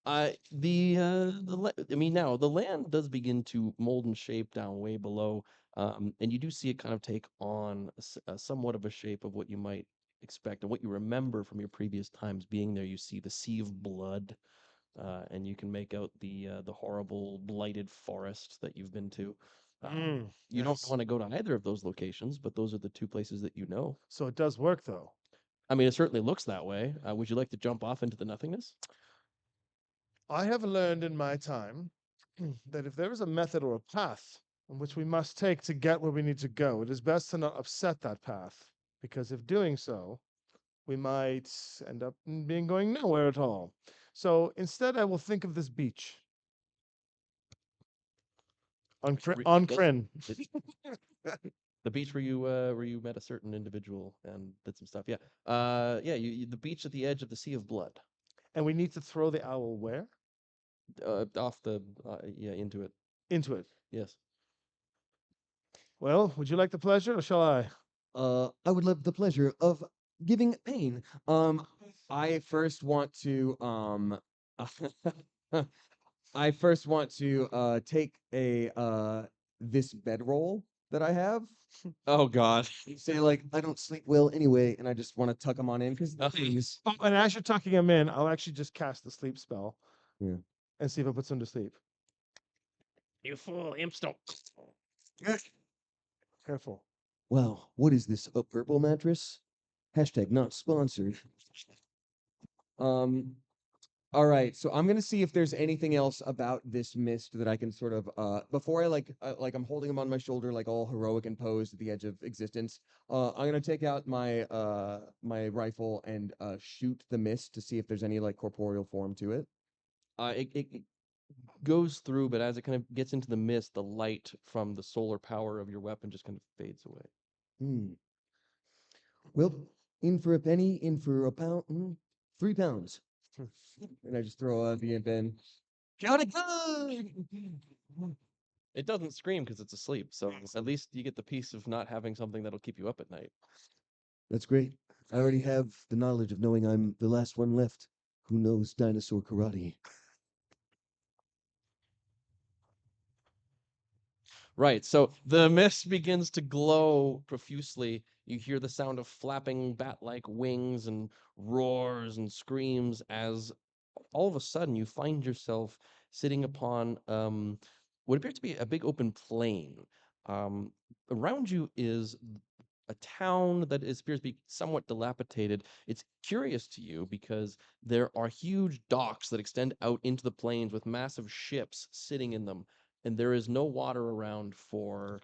I mean, now the land does begin to mold and shape down way below, and you do see it kind of take on somewhat of a shape of what you might expect and what you remember from your previous times being there. You see the sea of blood, and you can make out the horrible blighted forest that you've been to. You don't yes. want to go to either of those locations, but those are the two places that you know. So it does work, though. I mean, it certainly looks that way. Would you like to jump off into the nothingness? I have learned in my time that if there is a method or a path in which we must take to get where we need to go, it is best to not upset that path, because if doing so, we might end up being going nowhere at all. So instead, I will think of this beach on Yes. Kryn. The beach where you met a certain individual and did some stuff. Yeah. Yeah, the beach at the edge of the Sea of Blood. And we need to throw the owl where? Off the yeah, into it. Into it. Yes. Well, would you like the pleasure or shall I? I would love the pleasure of giving pain. I first want to I first want to take a this bedroll that I have. Oh God. Say like I don't sleep well anyway, and I just want to tuck them on in because Nice. Oh, and as you're tucking him in, I'll actually just cast the sleep spell. Yeah. And see if it puts him to sleep. You fool, imps don't. Careful. Wow, what is this? A purple mattress? Hashtag not sponsored. All right, so I'm gonna see if there's anything else about this mist that I can sort of before I like I'm holding him on my shoulder like all heroic and posed at the edge of existence. I'm gonna take out my my rifle and shoot the mist to see if there's any like corporeal form to it. It goes through, but as it kind of gets into the mist, the light from the solar power of your weapon just kind of fades away. Hmm. Well, in for a penny, in for a pound. 3 pounds. And I just throw the imp in. Count it good! It doesn't scream because it's asleep, so at least you get the peace of not having something that'll keep you up at night. That's great. I already have the knowledge of knowing I'm the last one left who knows dinosaur karate. Right. So the mist begins to glow profusely. You hear the sound of flapping bat-like wings and roars and screams as all of a sudden you find yourself sitting upon what appears to be a big open plain. Um, Around you is a town that appears to be somewhat dilapidated. It's curious to you because there are huge docks that extend out into the plains with massive ships sitting in them, and there is no water around for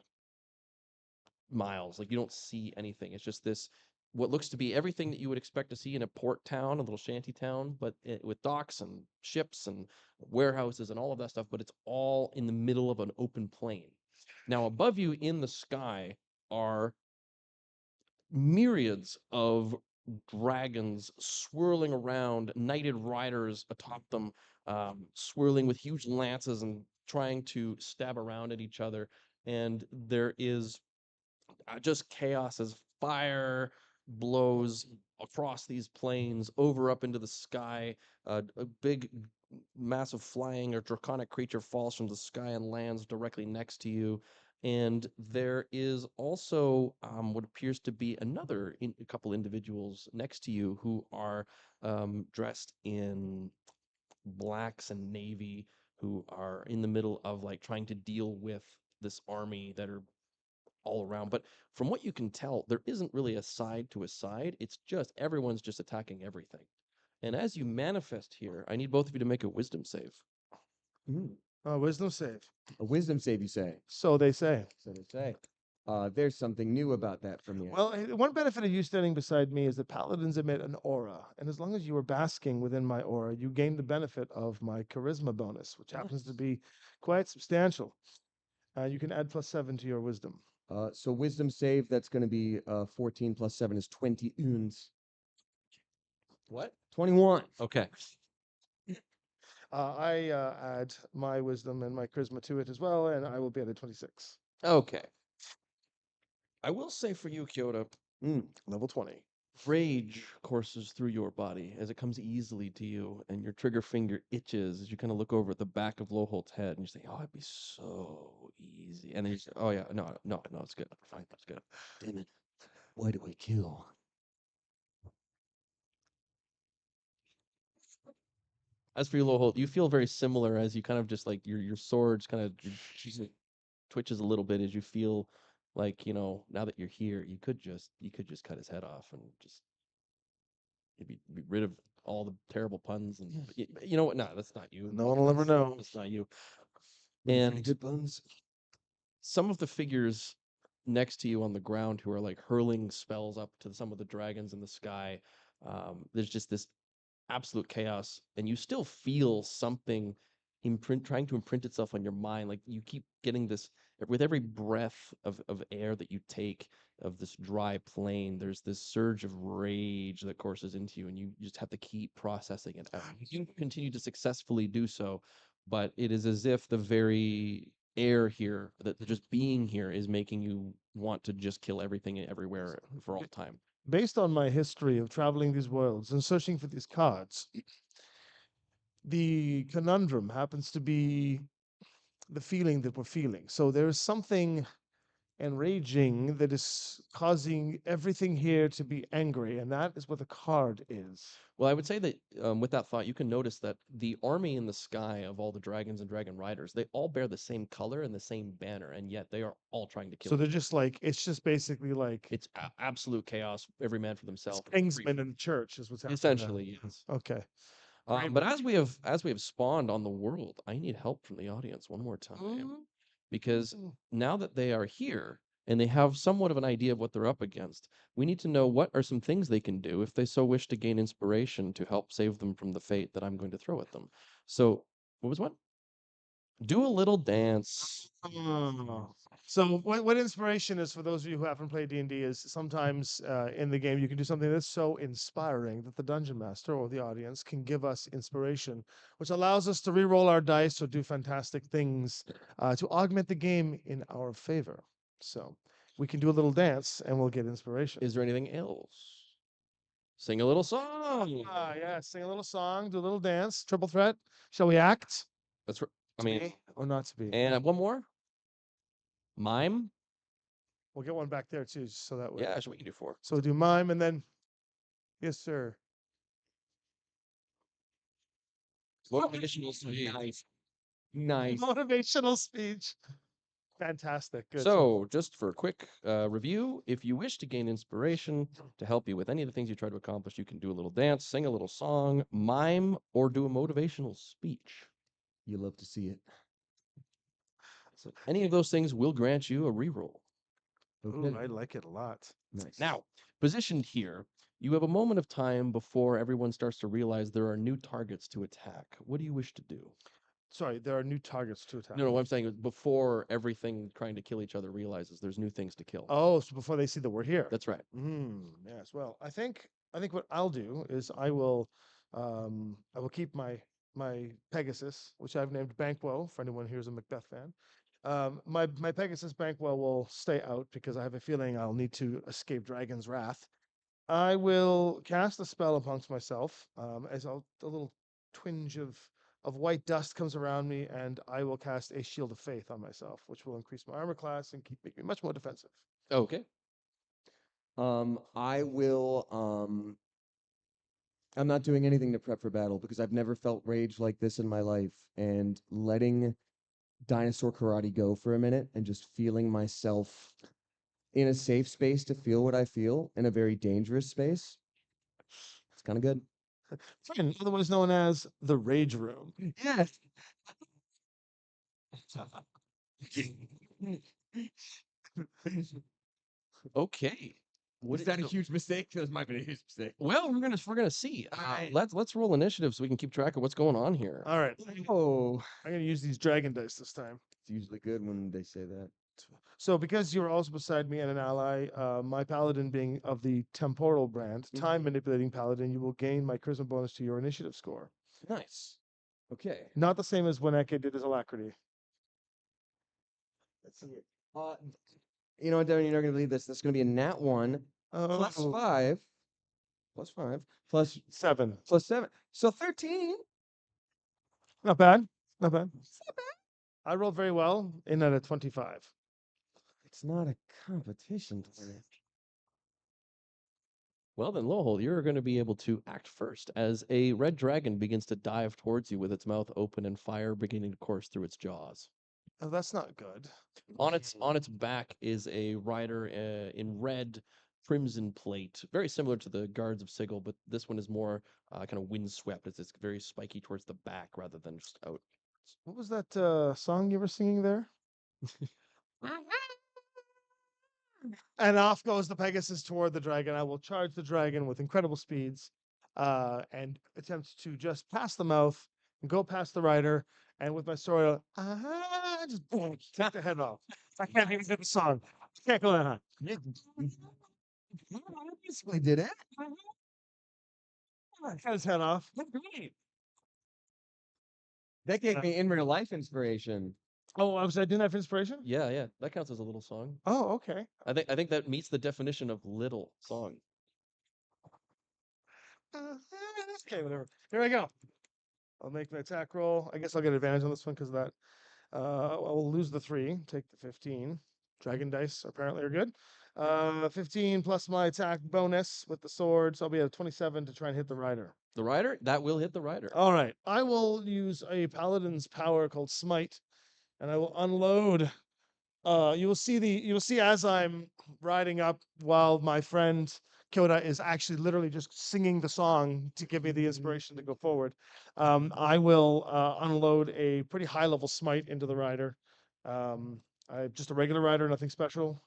miles. Like you don't see anything. It's just this what looks to be everything that you would expect to see in a port town, a little shanty town, but with docks and ships and warehouses and all of that stuff. But it's all in the middle of an open plain. Now, above you in the sky are myriads of dragons swirling around, knighted riders atop them, swirling with huge lances and trying to stab around at each other. And there is just chaos as fire blows across these plains over up into the sky. A big massive flying or draconic creature falls from the sky and lands directly next to you. And there is also what appears to be a couple individuals next to you who are dressed in blacks and navy, who are in the middle of like trying to deal with this army that are all around. But from what you can tell, there isn't really a side to a side. It's just everyone's just attacking everything. And as you manifest here, I need both of you to make a wisdom save. Mm. Wisdom save. A wisdom save, you say? So they say. So they say. There's something new about that from you. Well, one benefit of you standing beside me is that paladins emit an aura, and as long as you are basking within my aura, you gain the benefit of my charisma bonus, which happens to be quite substantial. You can add +7 to your wisdom. So wisdom save, that's going to be 14 plus 7 is 20 uns. What? 21. Okay. I add my wisdom and my charisma to it as well, and I will be at a 26. Okay. I will say for you, Kyoto, Level 20. rage courses through your body as it comes easily to you, and your trigger finger itches as you kind of look over at the back of Lowholt's head, and you say, "Oh, it'd be so easy." And then you say, "Oh yeah, no, it's good, fine, it's good." Damn it. Why do I kill? As for you, Lowholt, you feel very similar as you kind of just like your sword's kind of twitches a little bit as you feel like, now that you're here, you could just cut his head off and just you'd be rid of all the terrible puns and but you know what? No, that's not you. No one will ever know. That's not you. Pretty And good buns. some of the figures next to you on the ground who are like hurling spells up to some of the dragons in the sky, there's just this absolute chaos, and you still feel something trying to imprint itself on your mind. Like you keep getting this with every breath of air that you take of this dry plain, there's this surge of rage that courses into you, and you just have to keep processing it out. You continue to successfully do so, but it is as if the very air here, that just being here, is making you want to just kill everything and everywhere for all time. Based on my history of traveling these worlds and searching for these cards, the conundrum happens to be the feeling that we're feeling. So there is something enraging that is causing everything here to be angry, and that is what the card is. Well, I would say that with that thought, you can notice that the army in the sky of all the dragons and dragon riders, they all bear the same color and the same banner, and yet they are all trying to kill So they're each just like, it's just basically like It's absolute chaos, every man for it's themselves. Kingsman in church is what's happening. Essentially, yes. Okay. But as we have spawned on the world, I need help from the audience one more time, because now that they are here and they have somewhat of an idea of what they're up against, we need to know what are some things they can do if they so wish to gain inspiration to help save them from the fate that I'm going to throw at them. So, what was what? Do a little dance. Oh. So what inspiration is, for those of you who haven't played D&D, is sometimes in the game you can do something that's so inspiring that the dungeon master or the audience can give us inspiration, which allows us to re-roll our dice or do fantastic things to augment the game in our favor. So we can do a little dance and we'll get inspiration. Is there anything else? Sing a little song. Yeah, sing a little song, do a little dance, triple threat. Shall we act? That's right. I To mean, be or not to be? and one more. Mime. We'll get one back there too, just so that way. Yeah, that's what we can do four. So we'll do mime and then, yes, sir. Motivational speech. Nice. Motivational speech. Fantastic. Good. So, just for a quick review, if you wish to gain inspiration to help you with any of the things you try to accomplish, you can do a little dance, sing a little song, mime, or do a motivational speech. You love to see it. So any of those things will grant you a reroll. Ooh, I like it a lot. Nice. Now, positioned here, you have a moment of time before everyone starts to realize there are new targets to attack. What do you wish to do? Sorry, there are new targets to attack. No, what I'm saying is before everything trying to kill each other realizes there's new things to kill. Oh, so before they see that we're here. That's right. Yes. Well, I think what I'll do is I will keep my Pegasus, which I've named Banquo for anyone who's a Macbeth fan. My Pegasus Banquo will stay out because I have a feeling I'll need to escape Dragon's Wrath. I will cast a spell amongst myself as a little twinge of of white dust comes around me, and I will cast a Shield of Faith on myself, which will increase my armor class and make me much more defensive. Okay. I will. I'm not doing anything to prep for battle because I've never felt rage like this in my life. And letting dinosaur karate go for a minute and just feeling myself in a safe space to feel what I feel in a very dangerous space. It's kind of good. Fine, otherwise known as the Rage Room. Yes. Okay. What Is it- that a so- huge mistake? That might be a huge mistake. Well, we're gonna see. Alright. Let's roll initiative so we can keep track of what's going on here. All right, Oh, I'm going to use these dragon dice this time. it's usually good when they say that. So, because you were also beside me and an ally, my paladin being of the temporal brand, time manipulating paladin, you will gain my charisma bonus to your initiative score. Nice. Okay. Not the same as when Eke did his alacrity. Let's see. You know what, Devin? You're not gonna believe this. That's gonna be a nat 1 plus Oh, 5 plus 5 plus 7. plus 7. So 13. Not bad. Not bad. I rolled very well in at a 25. It's not a competition. Tony. Well then, Lowhold, you're going to be able to act first as a red dragon begins to dive towards you with its mouth open and fire beginning to course through its jaws. Oh, that's not good. On its back is a rider in red crimson plate, very similar to the guards of Sigil, but this one is more kind of windswept. It's very spiky towards the back rather than just out. What was that song you were singing there? And off goes the Pegasus toward the dragon. I will charge the dragon with incredible speeds and attempt to just pass the mouth and go past the rider. And with my sword, just boom, take the head off. I can't even get the song. I can't go that high. You basically did it. Cut his head off. That gave me in real life inspiration. Oh, was I doing that for inspiration? Yeah, that counts as a little song. Oh, okay. I think that meets the definition of little song. Okay, whatever. Here I go. I'll make my attack roll. I guess I'll get advantage on this one because of that. I'll lose the 3, take the 15. Dragon dice apparently are good. 15 plus my attack bonus with the sword, so I'll be at a 27 to try and hit the rider. The rider, that will hit the rider. All right, I will use a paladin's power called Smite, and I will unload. You will see as I'm riding up while my friend Kyoda is actually literally just singing the song to give me the inspiration to go forward. I will unload a pretty high level smite into the rider. Just a regular rider, nothing special.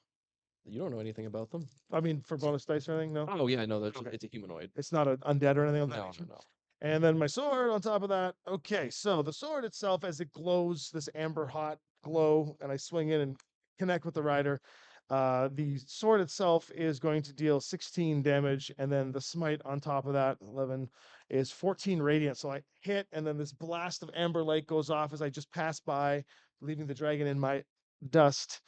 You don't know anything about them. I mean, for bonus dice or anything, no. Oh yeah, no, that's Okay. it's a humanoid. It's not an undead or anything of that No, nature. no. And then my sword on top of that. Okay, so the sword itself, as it glows, this amber hot glow, and I swing in and connect with the rider. The sword itself is going to deal 16 damage, and then the smite on top of that, 11, is 14 radiant. So I hit, and then this blast of amber light goes off as I just pass by, leaving the dragon in my dust.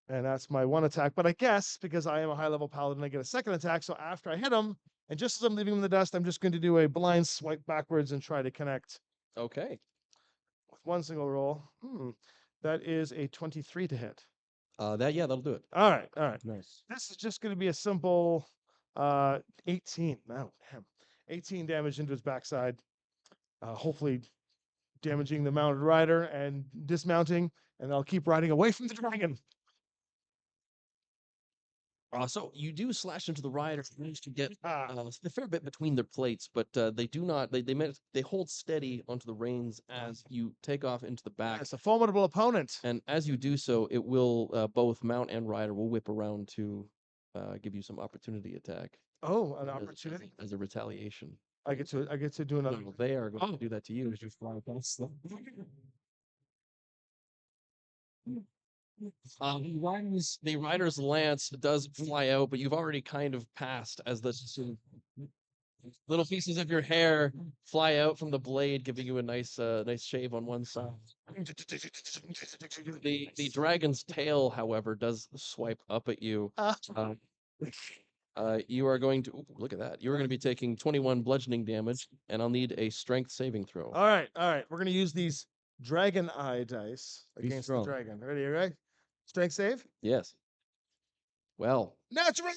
And that's my one attack. But I guess because I am a high level paladin, I get a second attack. So after I hit him, and just as I'm leaving him in the dust, I'm just going to do a blind swipe backwards and try to connect Okay. with one single roll. That is a 23 to hit. That'll do it. All right, all right. Nice. This is just going to be a simple 18. No, damn. 18 damage into his backside. Hopefully damaging the mounted rider and dismounting, and I'll keep riding away from the dragon. So you do slash into the rider, manage to get Ah, a fair bit between their plates, but they do not. They hold steady onto the reins as you take off into the back. it's a formidable opponent. And as you do so, it will both mount and rider will whip around to give you some opportunity attack. Oh, an as- as- opportunity. as a retaliation. I get to do another. No, they are going to do that to you as you fly past them. The rider's lance does fly out, but you've already kind of passed as the sort of little pieces of your hair fly out from the blade, giving you a nice shave on one side. The dragon's tail, however, does swipe up at you. Ah. You are going to look at that. You are going to be taking 21 bludgeoning damage, and I'll need a strength saving throw. All right, all right. We're gonna use these dragon eye dice Be against strong. the dragon. Ready, right? Strength save. Yes. Well, Natural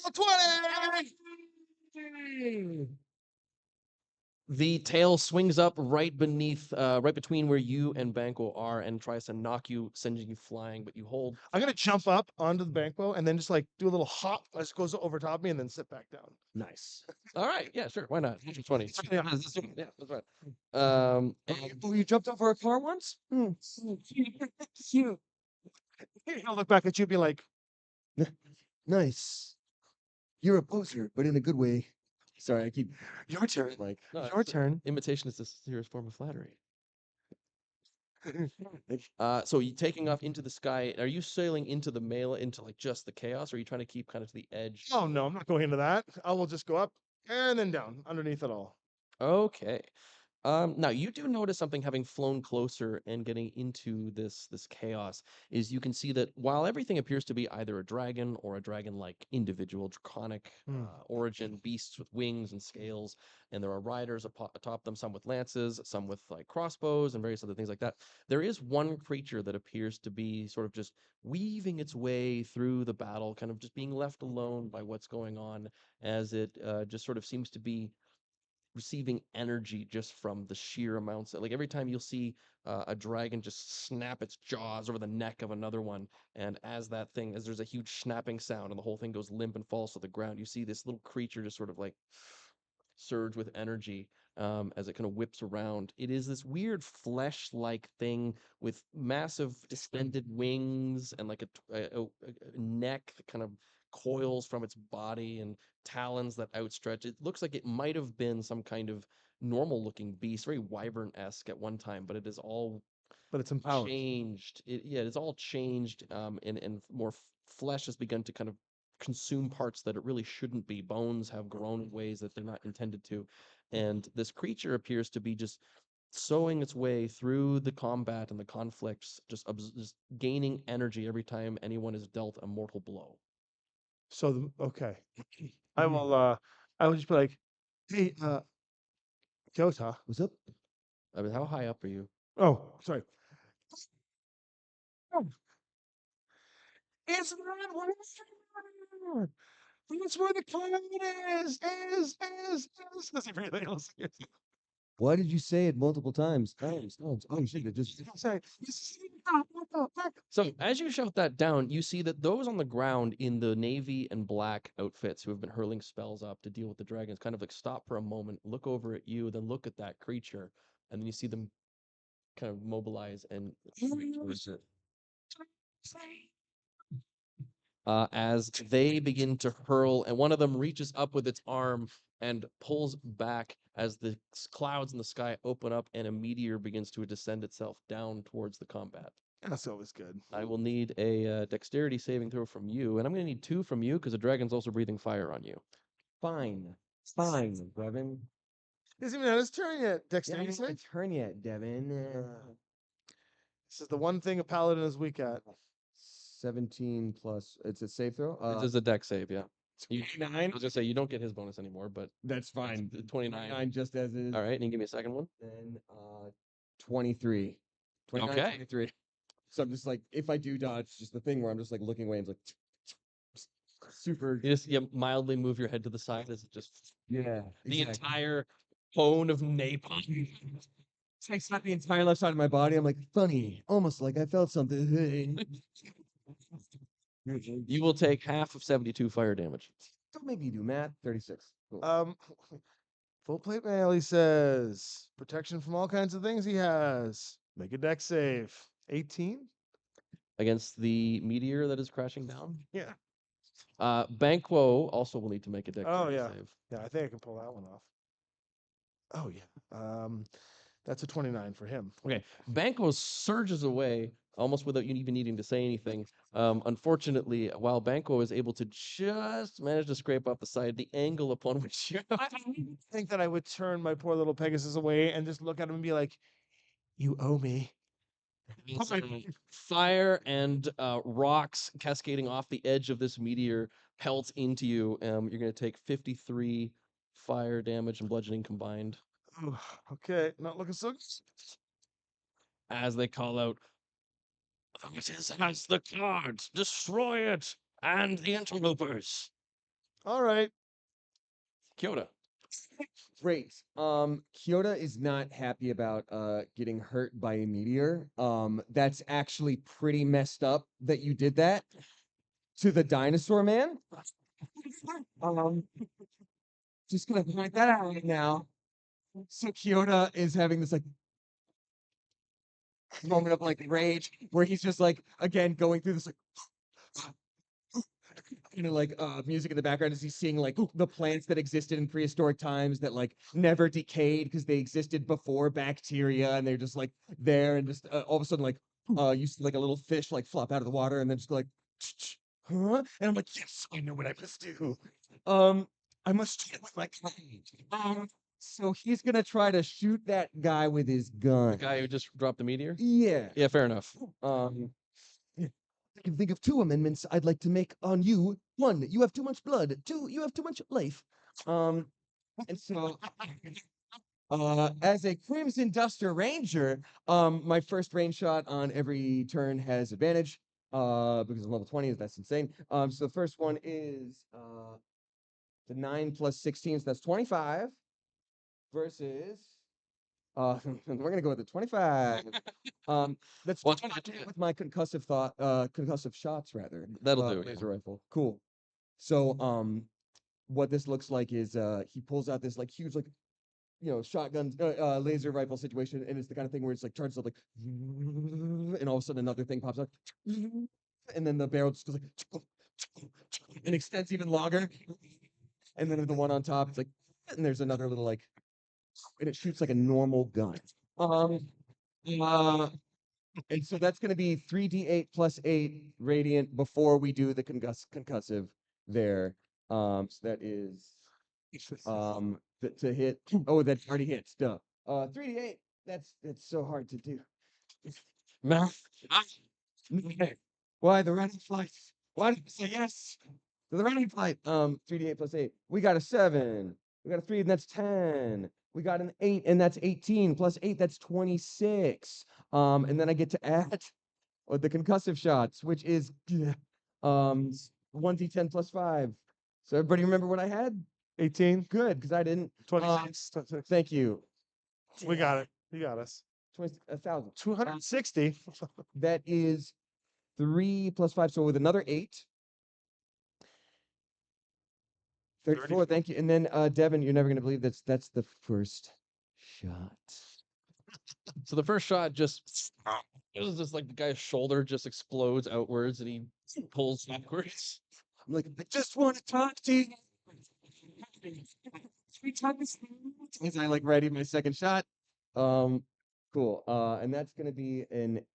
20! the tail swings up right beneath, right between where you and Banco are, and tries to knock you, sending you flying. But you hold. I'm gonna jump up onto the bank bow and then just like do a little hop as it goes over top of me and then sit back down. Nice. All right. Yeah. Sure. Why not? 20. Yeah, that's right. And Oh, you jumped over a car once? Cute. He'll look back at you and be like, Nice. You're a poser, but in a good way. Sorry, I keep. "Your turn, like, no, your it's- turn." imitation is the sincerest form of flattery. So you taking off into the sky? Are you sailing into the melee, into like just the chaos, or are you trying to keep kind of to the edge? Oh no, I'm not going into that. I will just go up and then down underneath it all. Okay. Now you do notice something having flown closer and getting into this chaos is you can see that while everything appears to be either a dragon or a dragon-like individual, draconic origin, beasts with wings and scales, and there are riders atop them, some with lances, some with like crossbows and various other things like that. There is one creature that appears to be sort of just weaving its way through the battle, kind of just being left alone by what's going on, as it just sort of seems to be receiving energy just from the sheer amounts. Like every time you'll see a dragon just snap its jaws over the neck of another one, and as there's a huge snapping sound, and the whole thing goes limp and falls to the ground, you see this little creature just sort of like surge with energy as it kind of whips around. It is this weird flesh-like thing with massive extended wings and like a neck that kind of coils from its body and talons that outstretch. It looks like it might have been some kind of normal-looking beast, very wyvern-esque at one time, but it is all But it's empowered. changed. It's all changed, and more flesh has begun to kind of consume parts that it really shouldn't be. Bones have grown in ways that they're not intended to, and this creature appears to be just sewing its way through the combat and the conflicts, just gaining energy every time anyone is dealt a mortal blow. So okay. I will just be like, "Hey, Jota." What's up? I mean, how high up are you? Oh, sorry. Oh, it's not where that's where the cloud is. Does he really else? Why did you say it multiple times? Oh shit! It just. Sorry. So as you shout that down, you see that those on the ground in the navy and black outfits who have been hurling spells up to deal with the dragons kind of like stop for a moment, look over at you, then look at that creature, and then you see them kind of mobilize and as they begin to hurl, and one of them reaches up with its arm and pulls back as the clouds in the sky open up and a meteor begins to descend itself down towards the combat. That's always good. I will need a dexterity saving throw from you, and I'm going to need 2 from you because the dragon's also breathing fire on you. Fine, Devin. He hasn't even had his turn yet. Yeah, Dexterity it's my save. turn yet, Devin. This is the one thing a paladin is weak at. 17 plus. It's a save throw. This is a dex save, yeah. I 9. was going to say, you don't get his bonus anymore, but That's fine. 29. 9 just as is. All right, and you give me a second one. Then 23. 29, Okay. 23. So I'm just like, if I do dodge, just the thing where I'm just like looking away and it's like super. You just mildly move your head to the side as it just Yeah. the exactly. entire cone of napalm. Takes out the entire left side of my body. I'm like, funny, almost like I felt something. You will take half of 72 fire damage. Don't make me do math. 36. Cool. Full plate mail. He says protection from all kinds of things. He has make a dex save. 18. Against the meteor that is crashing down. Yeah. Banquo also will need to make a dexterity yeah. save. Yeah, I think I can pull that one off. Oh yeah. That's a 29 for him. Okay, Banquo surges away almost without you even needing to say anything. Unfortunately, while Banquo is able to just manage to scrape off the side, the angle upon which you I think that I would turn my poor little Pegasus away and just look at him and be like, "You owe me." fire and rocks cascading off the edge of this meteor pelts into you. You're going to take 53 fire damage and bludgeoning combined Okay, not looking so good. as they call out, "This has the cards! Destroy it! And the interlopers!" All right. Kyoto. Great. Kyoto is not happy about getting hurt by a meteor. That's actually pretty messed up that you did that to the dinosaur man. Um, just gonna point that out right now. So Kyoto is having this like moment of like rage where he's just like again going through this like like music in the background as he's seeing like the plants that existed in prehistoric times that like never decayed because they existed before bacteria and they're just like there and just all of a sudden like you see like a little fish like flop out of the water and then just go like huh? And I'm like, yes, I know what I must do. I must do it with my kind. So he's gonna try to shoot that guy with his The gun. guy who just dropped the meteor? Yeah. Yeah, fair enough. I can think of 2 amendments I'd like to make on you. 1, you have too much blood. 2, you have too much life. And so, as a Crimson Duster Ranger, my first range shot on every turn has advantage. Because I'm level 20, that's insane. So the first one is the 9 plus 16, so that's 25 versus we're gonna go with the 25. That's Well, 22 with my concussive shots rather. That'll do, yeah. Laser rifle. Cool. So what this looks like is he pulls out this like huge like shotgun laser rifle situation, and it's the kind of thing where it's like charges up like and all of a sudden another thing pops up and then the barrel just goes like and extends even longer. And then the one on top, it's like, and there's another little like and it shoots like a normal gun. And so that's going to be 3d8 plus 8 radiant before we do the concussive there. So that is to hit. Oh, that already hits. Duh. 3d8. That's so hard to do. Math. Why the running flight? Why did you say yes to the running flight? 3d8 plus 8. We got a 7. We got a 3, and that's 10. We got an 8, and that's 18. Plus 8, that's 26. And then I get to add the concussive shots, which is 1d10 plus 5. So everybody remember what I had? 18, Good, because I didn't. 26. Thank you. We got it. You got us. 1,000. 260. That is 3 plus 5. So with another 8. 34, thank you. And then Devin, you're never gonna believe that's the first shot. So the first shot just it was just like the guy's shoulder just explodes outwards and he pulls backwards. I'm like, I just want to talk to you. As I like ready my second shot. Cool. And that's gonna be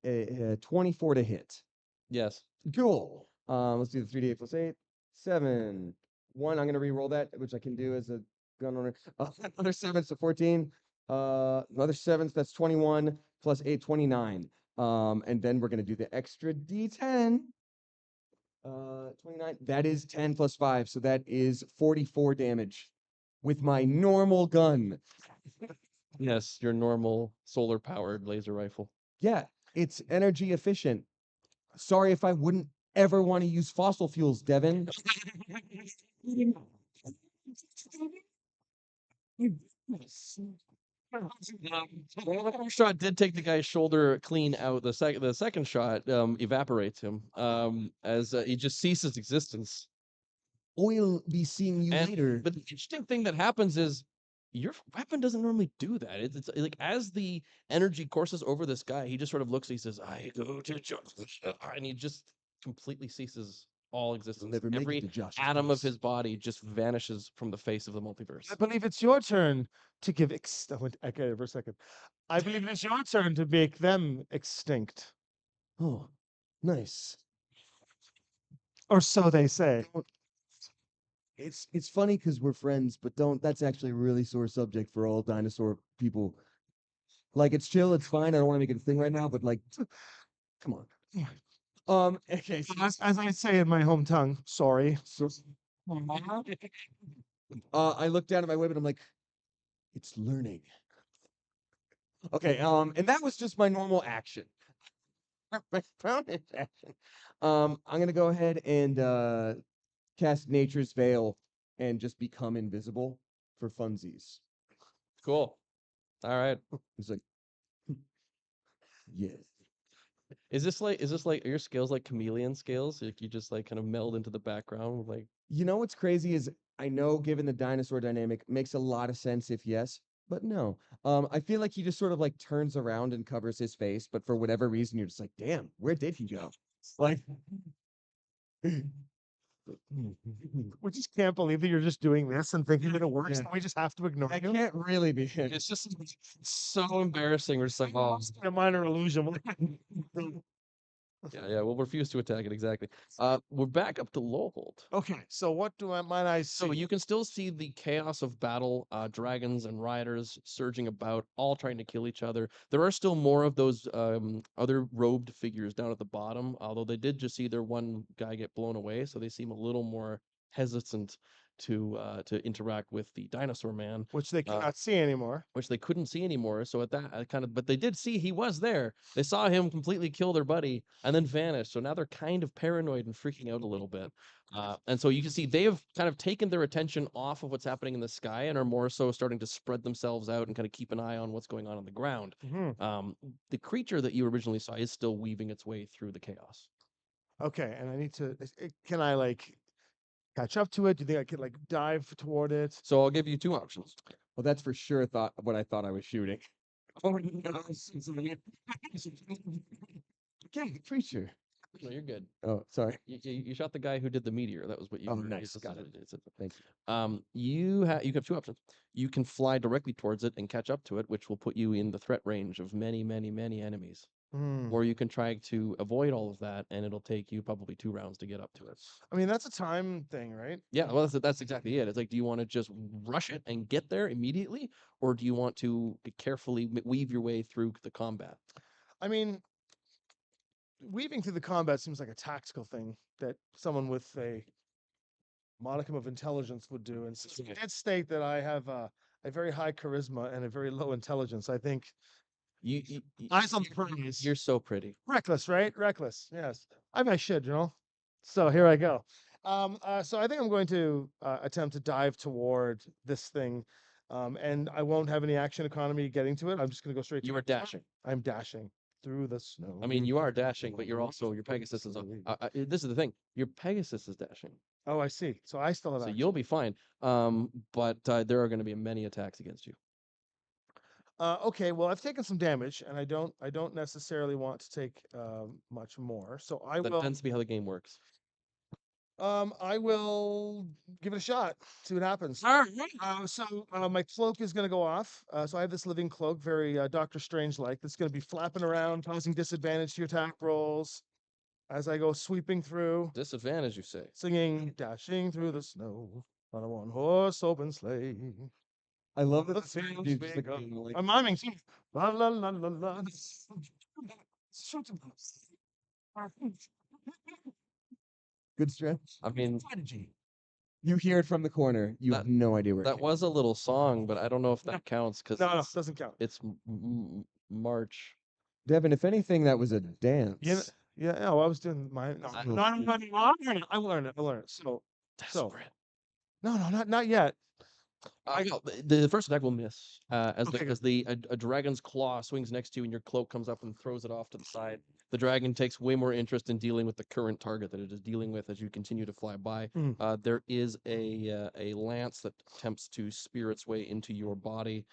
a 24 to hit. Yes. Cool. Let's do the 3d8 plus 8. 7. 1. I'm gonna re-roll that, which I can do as a gun owner. Another 7, so 14. Another 7, so that's 21 plus 8, 29. And then we're gonna do the extra d10. 29. That is 10 plus 5, so that is 44 damage with my normal gun. Yes, your normal solar powered laser rifle. Yeah, it's energy efficient. Sorry if I wouldn't ever want to use fossil fuels, Devin. Well, the first shot did take the guy's shoulder clean out. The second shot evaporates him as he just ceases existence. We'll be seeing you later. But the interesting thing that happens is your weapon doesn't normally do that. It's like as the energy courses over this guy, he just sort of looks. He says, "I go to justice," and he just completely ceases all existence. Never make it Every to Josh's atom of place. his body just vanishes from the face of the multiverse. I believe it's your turn to give I went okay for a second. I believe it's your turn to make them extinct. Oh, nice. Or so they say. It's funny because we're friends, but don't. That's actually a really sore subject for all dinosaur people. Like, it's chill, it's fine. I don't want to make it a thing right now, but like, come on. Okay. So, As I say in my home tongue, sorry. I look down at my whip and I'm like, it's learning. Okay. And that was just my normal action. My bonus action. I'm gonna go ahead and cast Nature's Veil and just become invisible for funsies. Cool. All right. It's like, yes. Is this like are your skills like chameleon skills? Like you just like kind of meld into the background with like You know what's crazy is I know given the dinosaur dynamic makes a lot of sense if yes, but no. I feel like he just sort of like turns around and covers his face, but for whatever reason you're just like, damn, where did he go? Like We just can't believe that you're just doing this and thinking that it works, Yeah. and we just have to ignore I you. can't really be him. it's just so embarrassing. We're just like, oh It's a minor illusion. yeah, we'll refuse to attack it exactly. We're back up to Lowhold. Okay, so what do mine eyes see? So you can still see the chaos of battle, dragons and riders surging about, all trying to kill each other. There are still more of those other robed figures down at the bottom, although they did just see their one guy get blown away, so they seem a little more hesitant to interact with the dinosaur man, Which they cannot see anymore. which they couldn't see anymore. So at that but they did see he was there. They saw him completely kill their buddy and then vanish. So now they're kind of paranoid and freaking out a little bit. And so you can see they have kind of taken their attention off of what's happening in the sky and are more so starting to spread themselves out and kind of keep an eye on what's going on the ground. The creature that you originally saw is still weaving its way through the chaos. Okay, and I need to. Can I like catch up to it? Do you think I could like dive toward it? So I'll give you two options. Well, that's for sure what I thought I was shooting. Oh no! Okay, creature. No, you're good. Oh, sorry. You shot the guy who did the meteor. That was what you. Oh, were- nice. that's Got what it. is. Thank you. You have two options. You can fly directly towards it and catch up to it, which will put you in the threat range of many, many, many enemies. Hmm. Or you can try to avoid all of that, and it'll take you probably 2 rounds to get up to it. I mean, that's a time thing, right? Yeah, well, that's exactly it. It's like, do you want to just rush it and get there immediately, or do you want to carefully weave your way through the combat? I mean, weaving through the combat seems like a tactical thing that someone with a modicum of intelligence would do. And since you did state that I have a very high charisma and a very low intelligence, I think You eyes on the prize. You're so pretty. Reckless, right? Reckless. Yes. I mean, I should, you know. So here I go. So I think I'm going to attempt to dive toward this thing, and I won't have any action economy getting to it. I'm just going to go straight. You to are it. dashing. I'm dashing through the snow. I mean, you are dashing, but you're also your Pegasus is. This is the thing. Your Pegasus is dashing, Oh, I see. So I still have so action. you'll be fine. But there are going to be many attacks against you. Okay, well, I've taken some damage, and I don't necessarily want to take much more. So That tends to be how the game works. I will give it a shot. See what happens. My cloak is going to go off. So I have this living cloak, very Doctor Strange-like. That's going to be flapping around, causing disadvantage to your attack rolls as I go sweeping through, Disadvantage, you say? singing, dashing through the snow on a one-horse open sleigh. I love that The the fields fields just big like, up. I'm miming too. La la la la la. good stretch. I mean, You hear it from the corner. You have no idea where it that came was a little song, but I don't know if that counts because No, doesn't count. it's March. Devin, if anything, that was a dance. Yeah, no, I was doing my no, I- no, no, no, no, I learned it. I learned it. So Desperate. no, not yet. No, the first attack will miss as Okay, good. a dragon's claw swings next to you and your cloak comes up and throws it off to the side. The dragon takes way more interest in dealing with the current target that it is dealing with as you continue to fly by. There is a lance that attempts to spear its way into your body.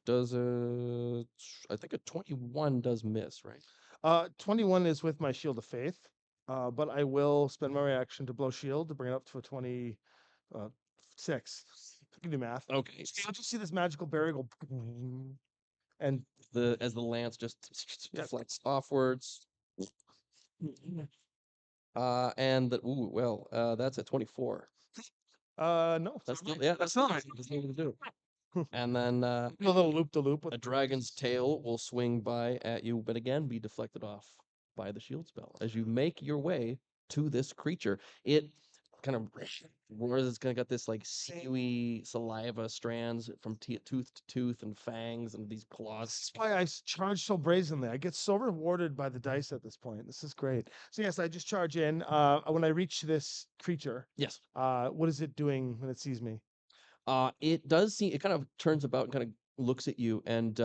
Does I think a 21 does miss, right? 21 is with my shield of faith. But I will spend my reaction to blow shield to bring it up to a 26. You can do math. Okay. So you'll just see this magical barrier go, and As the lance just Yep. deflects offwards. And that's a 24. no, That's still that's not right. That's not gonna do. and then A little loop to loop with a dragon's tail will swing by at you, but again be deflected off by the shield spell as you make your way to this creature. It kind of roars. It's kind of got this like sinewy saliva strands from tooth to tooth and fangs and these claws. This is why I charge so brazenly. I get so rewarded by the dice at this point. This is great. So yes, I just charge in. When I reach this creature, Yes. what is it doing when it sees me? It does seem. It kind of turns about and kind of looks at you, and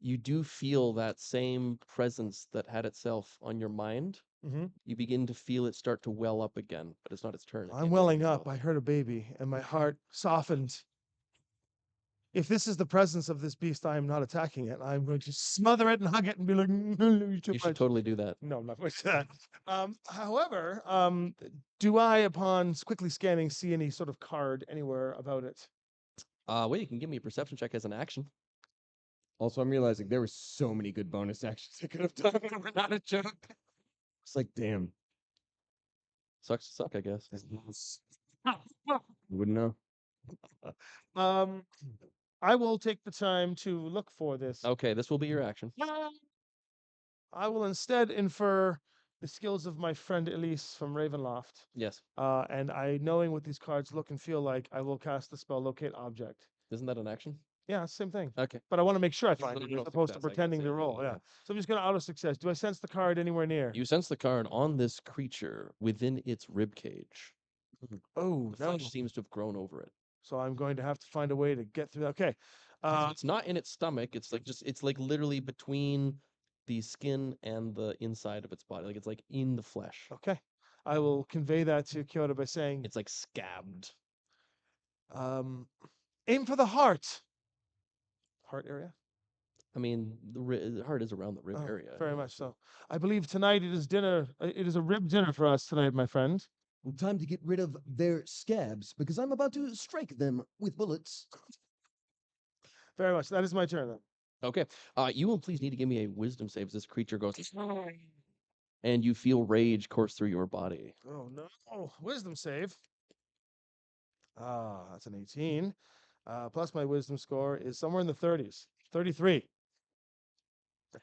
you do feel that same presence that had itself on your mind. Mm-hmm. You begin to feel it start to well up again, but it's not its turn. It I'm can't do welling anything up. about I it. heard a baby, and my heart softened. If this is the presence of this beast, I am not attacking it. I'm going to smother it and hug it and be like, "You're too You should much." totally do that. No, I'm not going to do that. However, do I, upon quickly scanning, see any sort of card anywhere about it? Well, you can give me a perception check as an action. Also, I'm realizing there were so many good bonus actions I could have done. That were not a joke. It's like, damn, Sucks to suck, I guess. you wouldn't know. Um, I will take the time to look for this. Okay, this will be your action. I will instead infer the skills of my friend Elise from Ravenloft. Yes. And knowing what these cards look and feel like, I will cast the spell Locate Object. Isn't that an action? Yeah, same thing. Okay. But I want to make sure I It's a find it little as opposed to success, I guess, pretending to yeah, roll. yeah, Yeah. yeah. So I'm just going to auto success. Do I sense the card anywhere near? You sense the card on this creature within its rib cage. Oh, The no. flesh seems to have grown over it. So I'm going to have to find a way to get through that. Okay. So it's not in its stomach. It's like it's like literally between the skin and the inside of its body. Like it's like in the flesh. Okay. I will convey that to Kyoto by saying, It's like scabbed. aim for the heart. Heart area? I mean, the heart is around the rib Oh, area. very much so. I believe tonight it is dinner. It is a rib dinner for us tonight, my friend. Well, time to get rid of their scabs because I'm about to strike them with bullets. Very much. That is my turn then. Okay. You will please need to give me a wisdom save as this creature goes, and you feel rage course through your body. Oh no. Wisdom save. That's an 18. Plus my wisdom score is somewhere in the 30s. 33.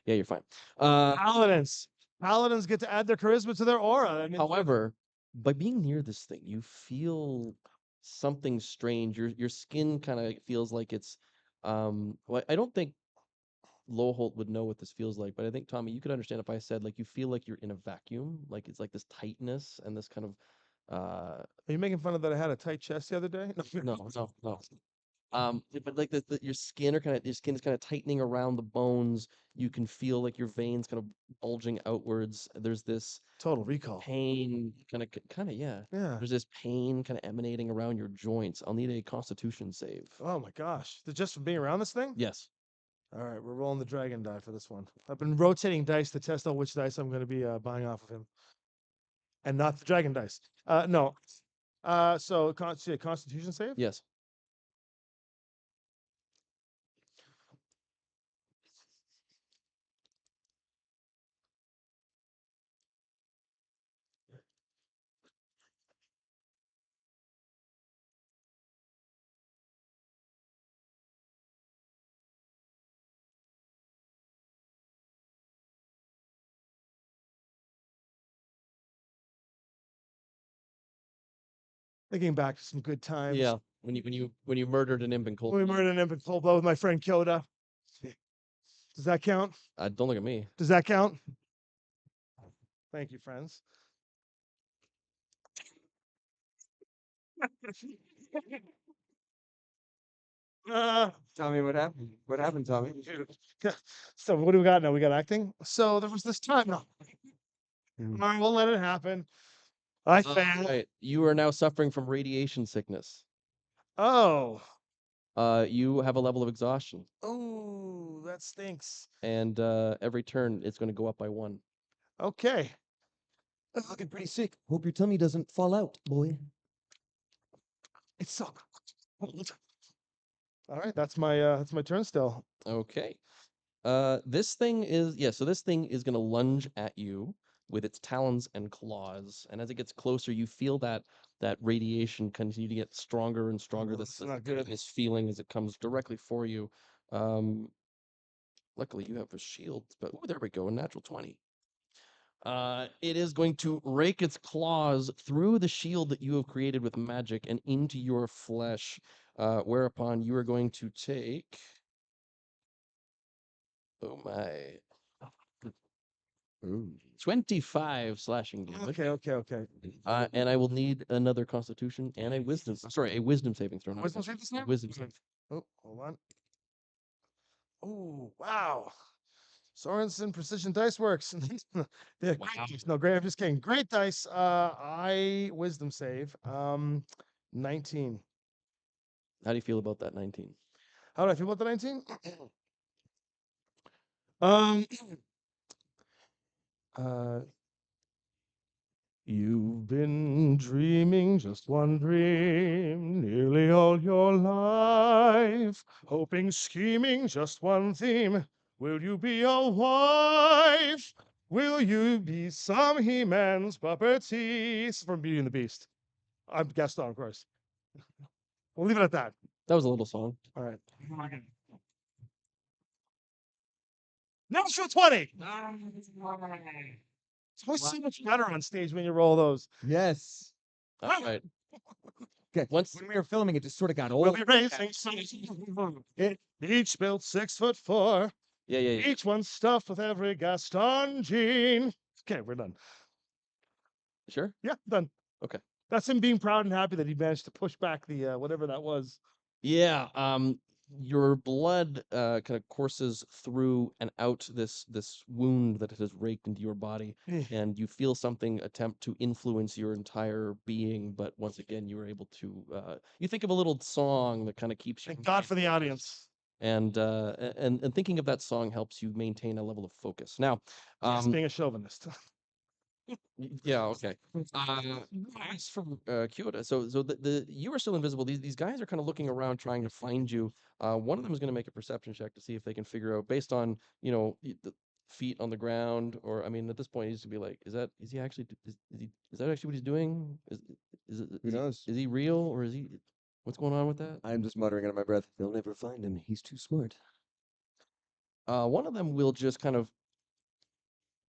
Yeah, you're fine. Paladins. Paladins get to add their charisma to their aura. That means However, by being near this thing, you feel something strange. Your skin kind of feels like it's well, I don't think Lowholt would know what this feels like, but I think Tommy, you could understand if I said like you feel like you're in a vacuum, like it's like this tightness and this kind of Are you making fun of that I had a tight chest the other day? no. But like your skin is kind of tightening around the bones. You can feel like your veins kind of bulging outwards. There's this Total recall. pain yeah. Yeah. There's this pain kind of emanating around your joints. I'll need a constitution save. Oh my gosh. Just from being around this thing? Yes. All right, we're rolling the dragon die for this one. I've been rotating dice to test out which dice I'm going to be buying off of him. And not the dragon dice. No. So constitution save? Yes. Thinking back to some good times. Yeah. When you murdered an imp in cold When we blood. murdered an imp in cold blood with my friend Kyoda. Does that count? Don't look at me. Does that count? Thank you, friends. Tommy, what happened? What happened, Tommy? So what do we got now? We got acting. So there was this time. No. Mm. All right, we'll let it happen. I failed. Right. You are now suffering from radiation sickness. Oh. You have a level of exhaustion, Oh, that stinks. and every turn it's going to go up by 1. Okay. Looking pretty sick. Hope your tummy doesn't fall out, boy. It's so cold. All right, that's my turn still. Okay. This thing is so this thing is going to lunge at you. with its talons and claws. And as it gets closer, you feel that radiation continue to get stronger and stronger. Oh, that's not good. This feeling as it comes directly for you. Luckily, you have a shield, but oh, there we go, a natural 20. It is going to rake its claws through the shield that you have created with magic and into your flesh, whereupon you are going to take. Oh my. Ooh. 25 slashing damage. Okay. And I will need another constitution and a wisdom saving throw. Not a Wisdom constitution, saving throw? a wisdom Okay. save. Oh, hold on. Oh, wow. Sorensen Precision Dice Works. They're great Wow. dice. No, great. I'm just kidding. Great dice. I wisdom save. 19. How do you feel about that 19? How do I feel about the 19? um, uh, you've been dreaming just one dream nearly all your life, hoping, scheming just one theme. Will you be a wife? Will you be some He-Man's puppetees from Beauty and the Beast? I'm Gaston, of course. We'll leave it at that. That was a little song. All right. Natural 20. It's always so much better on stage when you roll those. Yes. All right. Okay. Once When we were filming, it just sort of got We'll old. be racing. Each built 6'4". yeah. Each one stuffed with every Gaston gene. Okay, we're done. Sure. Yeah, done. Okay. That's him being proud and happy that he managed to push back the whatever that was. Yeah. Your blood kind of courses through and out this wound that it has raked into your body, and you feel something attempt to influence your entire being. But once again, you are able to. You think of a little song that kind of keeps you. Thank God for the audience. And thinking of that song helps you maintain a level of focus. Now, Yes, being a chauvinist. yeah, okay. As for Kyoto, so you are still invisible. These guys are kind of looking around, trying to find you. One of them is going to make a perception check to see if they can figure out, based on the feet on the ground, or I mean, at this point, he needs to be like, is he actually is that actually what he's doing? Who knows? Is he real, or is he? What's going on with that? I'm just muttering under my breath. They'll never find him. He's too smart. One of them will just kind of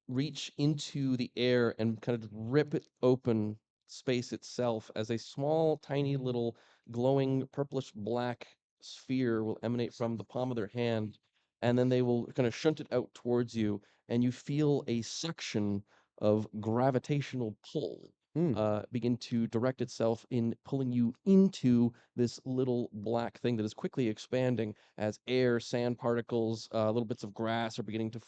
reach into the air and kind of rip it open space itself as a small, tiny little glowing purplish black sphere will emanate from the palm of their hand. And then they will kind of shunt it out towards you, and you feel a suction of gravitational pull begin to direct itself in pulling you into this little black thing that is quickly expanding as air, sand particles, little bits of grass are beginning to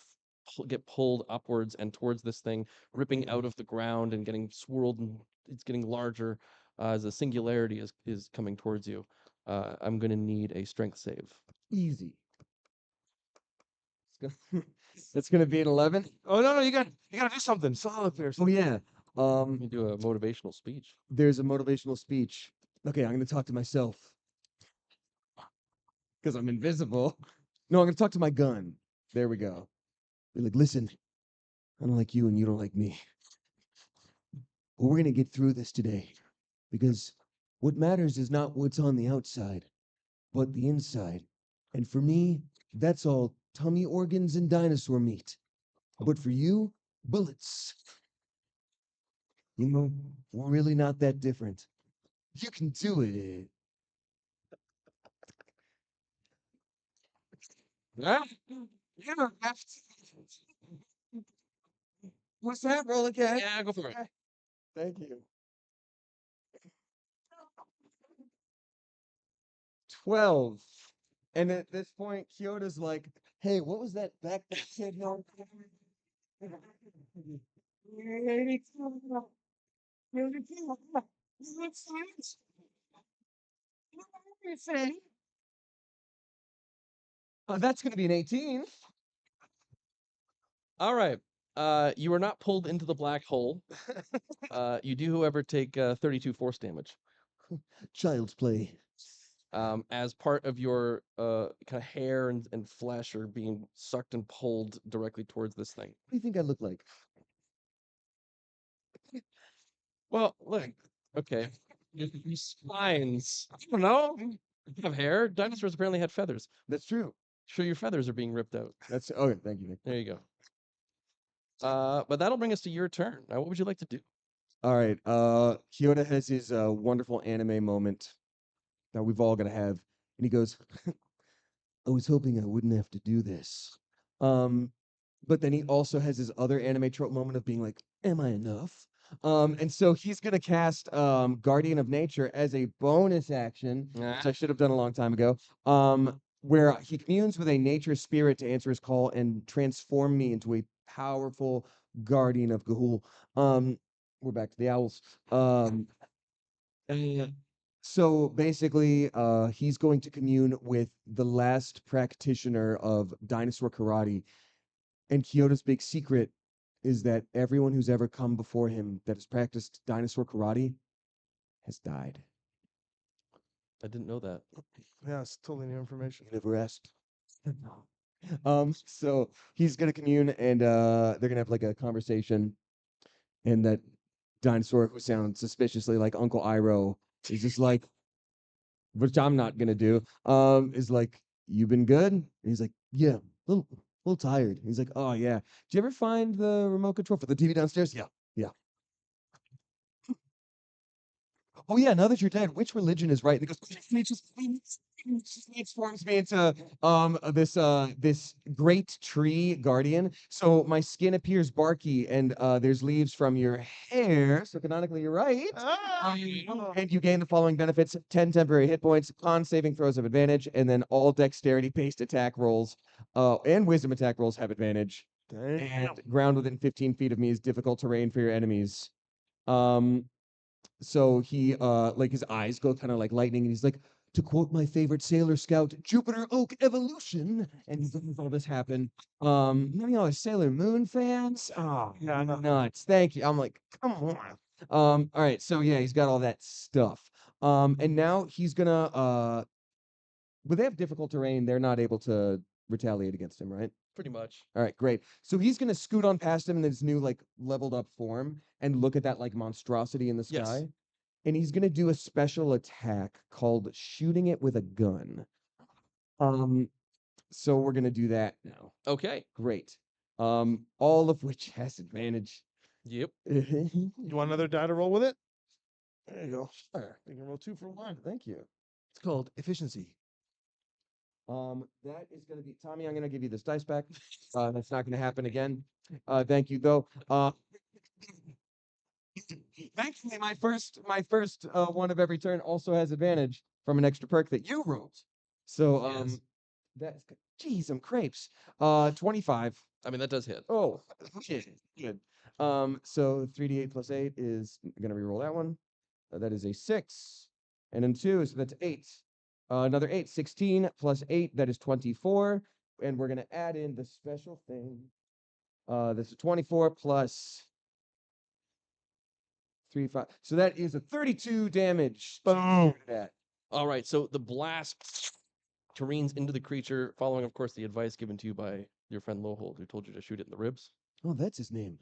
get pulled upwards and towards this thing, ripping out of the ground and getting swirled, and it's getting larger as a singularity is coming towards you. I'm going to need a strength save. Easy. That's gonna be an 11. Oh no, you gotta do something solid there. Oh yeah. Let me do a motivational speech. There's a motivational speech. Okay, I'm gonna talk to myself because I'm invisible. No, I'm gonna talk to my gun. There we go. Be like, listen, I don't like you and you don't like me. But we're gonna get through this today because what matters is not what's on the outside, but the inside. And for me, that's all tummy organs and dinosaur meat. But for you, bullets. You know, we're really not that different. You can do it. Yeah. What's that? Roll again. Yeah, go for it. Thank you. 12. And at this point, Kyoto's like, hey, what was that back that said no? That's going to be an 18. All right. You are not pulled into the black hole. You do, however, take 32 force damage. Child's play. As part of your kind of hair and flesh are being sucked and pulled directly towards this thing. What do you think I look like? Well, look, okay. Your spines. I don't know. You have hair. Dinosaurs apparently had feathers. That's true. Sure, your feathers are being ripped out. That's okay. Thank you, Nick. There you go. But that'll bring us to your turn. Now, what would you like to do? All right. Kyoto has his wonderful anime moment that we've all gotta have, and he goes, "I was hoping I wouldn't have to do this." Um, but then he also has his other anime trope moment of being like, "Am I enough?" And so he's gonna cast Guardian of Nature as a bonus action, which I should have done a long time ago. Where he communes with a nature spirit to answer his call and transform me into a powerful guardian of Gahul. Um, we're back to the owls. And so basically, he's going to commune with the last practitioner of dinosaur karate. And Kyoto's big secret is that everyone who's ever come before him that has practiced dinosaur karate has died. I didn't know that. Yeah, it's totally new information. You never asked. So he's gonna commune and they're gonna have like a conversation, and that dinosaur who sounds suspiciously like Uncle Iroh is just like, which I'm not gonna do, is like, "You been good?" And he's like, "Yeah, little tired." He's like, "Oh yeah. Did you ever find the remote control for the TV downstairs?" "Yeah, yeah." "Oh yeah, now that you're dead, which religion is right?" And he goes, and it just transforms me into this great tree guardian. So my skin appears barky, and there's leaves from your hair. So canonically, you're right. And you gain the following benefits: 10 temporary hit points, con saving throws have advantage, and then all dexterity-based attack rolls and wisdom attack rolls have advantage. And ground within 15 feet of me is difficult terrain for your enemies. Um, so he like his eyes go kind of like lightning, and he's like, to quote my favorite Sailor Scout, Jupiter Oak evolution. And he's letting all this happen. None of y'all are Sailor Moon fans? Oh, Yeah, no. nuts. Thank you. I'm like, come on. All right, so yeah, he's got all that stuff. And now he's gonna but they have difficult terrain, they're not able to retaliate against him, right? Pretty much. All right, great. So he's gonna scoot on past him in his new like leveled up form and look at that like monstrosity in the Yes. sky. And he's gonna do a special attack called shooting it with a gun. So we're gonna do that now. Okay. Great. All of which has advantage. Yep. You want another die to roll with it? There you go. Sure. You can roll 2 for 1. Thank you. It's called efficiency. That is gonna be Tommy. I'm gonna give you this dice back. That's not gonna happen again. Thank you though. Thankfully, my first one of every turn also has advantage from an extra perk that you rolled. So Yes. that's geez, some crepes. 25. I mean, that does hit. Oh, shit, good. So 3d8 plus 8 is gonna reroll that one. That is a 6, and then 2, so that's 8. Another 8, 16 plus 8, that is 24, and we're gonna add in the special thing. That's a 24 plus 3, 5. So that is a 32 damage. Boom. That. All right. So the blast careens into the creature, following, of course, the advice given to you by your friend Lowhold, who told you to shoot it in the ribs. Oh, that's his name.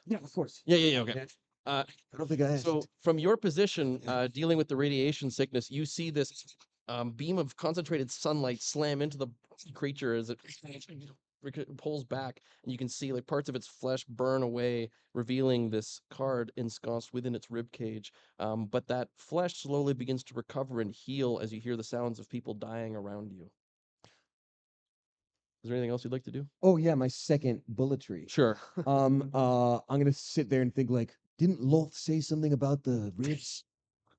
Yeah, of course. Yeah. Okay. Yeah. Uh, I don't think I asked. So from your position, Yeah. dealing with the radiation sickness, you see this beam of concentrated sunlight slam into the creature as it pulls back, and you can see like parts of its flesh burn away, revealing this card ensconced within its rib cage. But that flesh slowly begins to recover and heal as you hear the sounds of people dying around you. Is there anything else you'd like to do? Oh yeah, my second bulletry. Sure. I'm gonna sit there and think like, didn't Loth say something about the ribs?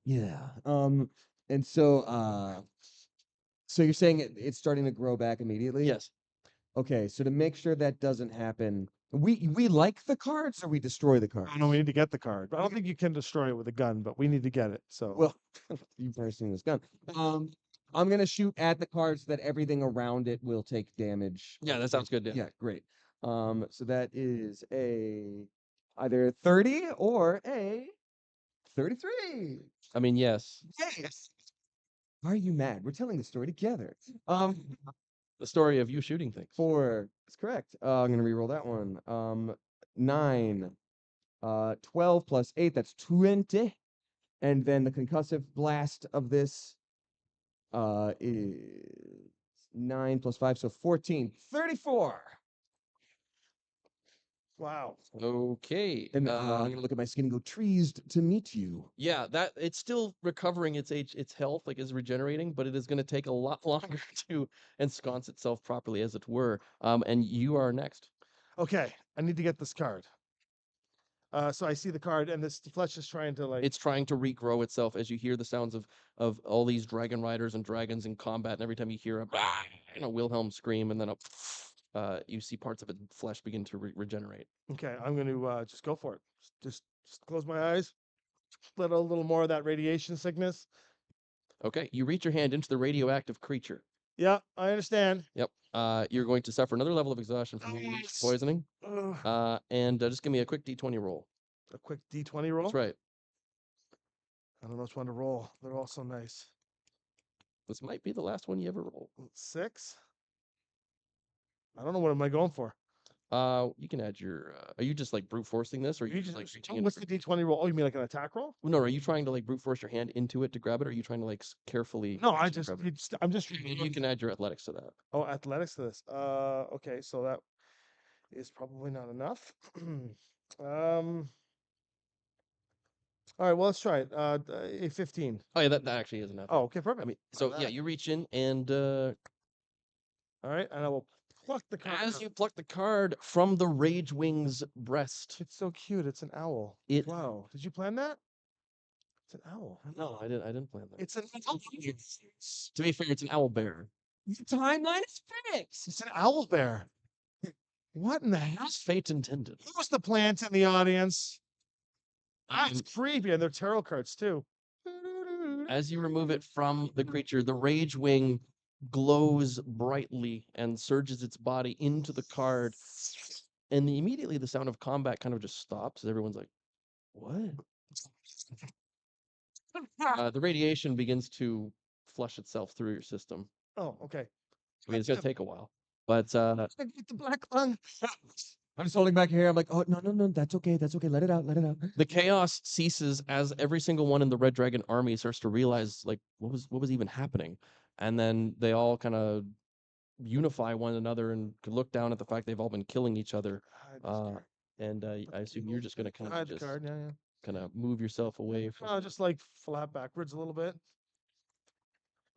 Yeah. And so you're saying it's starting to grow back immediately? Yes. Okay, so to make sure that doesn't happen, we like the cards or we destroy the cards? I know we need to get the card. But I don't think you can destroy it with a gun, but we need to get it. So Well, you've never seen this gun. I'm gonna shoot at the cards so that everything around it will take damage. Yeah, that sounds good. Yeah. Yeah, great. So that is either 30 or a 33. I mean, yes. Yes. Why are you mad? We're telling the story together. The story of you shooting things. 4. That's correct. I'm gonna re-roll that one. 9. 12 plus 8, that's 20. And then the concussive blast of this is 9 plus 5, so 14. 34. Wow. Okay. And I'm gonna look at my skin and go, trees to meet you. Yeah, that it's still recovering its health, like is regenerating, but it is going to take a lot longer to ensconce itself properly, as it were. And you are next. Okay, I need to get this card. So I see the card, and this flesh is trying to like. It's trying to regrow itself as you hear the sounds of all these dragon riders and dragons in combat, and every time you hear a Wilhelm scream, and then you see parts of its flesh begin to regenerate. Okay, I'm going to just go for it. Just close my eyes. Let out a little more of that radiation sickness. Okay, you reach your hand into the radioactive creature. Yeah, I understand. Yep. You're going to suffer another level of exhaustion from Nice. poisoning. Ugh. And just give me a quick D20 roll. A quick D20 roll. That's right. I don't know which one to roll. They're all so nice. This might be the last one you ever roll. 6. I don't know what am I going for. You can add your. Are you just like brute forcing this, or are you just like reaching in? What's the D20 roll? Oh, you mean like an attack roll? No, are you trying to like brute force your hand into it to grab it, or are you trying to like carefully? No, I'm just. You can add your athletics to that. Oh, athletics to this. Okay, so that is probably not enough. All right, well, let's try it. A 15. Oh yeah, that actually is enough. Oh, okay, perfect. I mean, so yeah, you reach in and All right, and I will pluck the card. as you pluck the card from the Rage Wing's breast. It's so cute. It's an owl. Wow. Did you plan that? It's an owl. No, I didn't plan that. It's an owl. To be fair, it's an owl bear. The timeline is fixed. It's an owl bear. What in the hell? As fate intended. Who's the plant in the audience? That's Um, creepy, and they're tarot cards too. As you remove it from the creature, the Rage Wing glows brightly and surges its body into the card. And immediately the sound of combat kind of just stops. Everyone's like, what? The radiation begins to flush itself through your system. Oh, okay. I mean, it's going to take a while. But Get the black lung. I'm just holding back here. I'm like, oh, no, that's okay. That's okay. Let it out. Let it out. the chaos ceases as every single one in the Red Dragon army starts to realize like what was even happening. And then they all kind of unify one another and could look down at the fact they've all been killing each other. And I assume you're just going to kind of just card, yeah. kind of move yourself away from. Just like flap backwards a little bit.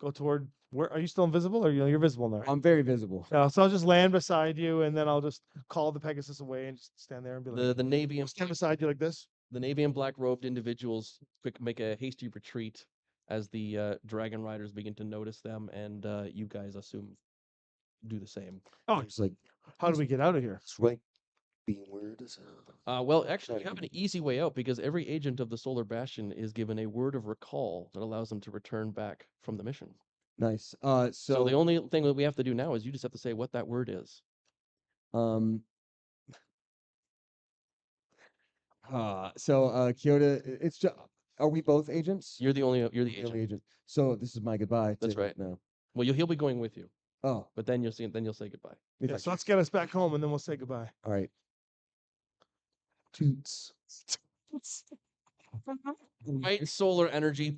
Go toward where are you still invisible or you're visible now? I'm very visible. Yeah, so I'll just land beside you and then I'll just call the Pegasus away and just stand there and be like The navy and stand beside you like this. the navy and black robed individuals make a hasty retreat as the dragon riders begin to notice them, and you guys assume do the same. Oh, It's like, how do we get out of here? that's right. Being weird as hell. Well, actually, you have an easy way out because every agent of the Solar Bastion is given a word of recall that allows them to return back from the mission. Nice. So the only thing that we have to do now is you just have to say what that word is. Kyoto, it's just, are we both agents? You're the The agent. only agent. So this is my goodbye. That's to right. Now. Well, he'll be going with you, Oh, but then you'll say goodbye. if Yeah, I so let's get us back home and then we'll say goodbye. all right. Toots. White solar energy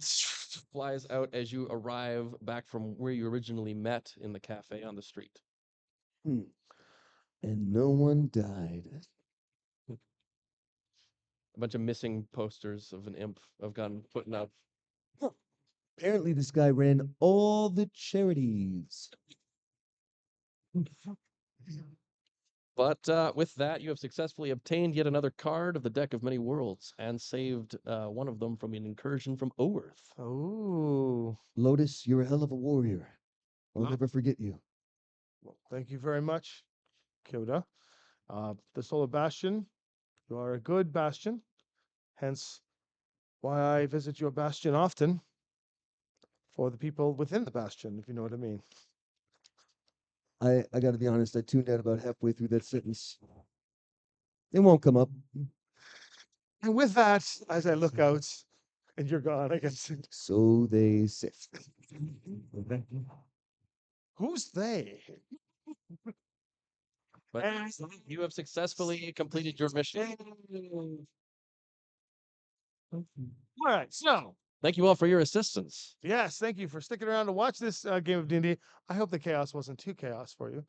flies out as you arrive back from where you originally met in the cafe on the street. And no one died. A bunch of missing posters of an imp have gotten put up. Apparently, this guy ran all the charities. But with that, you have successfully obtained yet another card of the Deck of Many Worlds and saved one of them from an incursion from Oerth. Oh. Lotus, you're a hell of a warrior. I'll Well- never forget you. Well, thank you very much, Kyoda. The Solar Bastion, you are a good bastion. Hence why I visit your bastion often for the people within the bastion, if you know what I mean. I gotta be honest, I tuned out about halfway through that sentence. It won't come up. And with that, as I look out and you're gone, I guess. So they say. Who's they? But you have successfully completed your mission. All right, so Thank you all for your assistance. yes, thank you for sticking around to watch this game of D&D. I hope the chaos wasn't too chaos for you.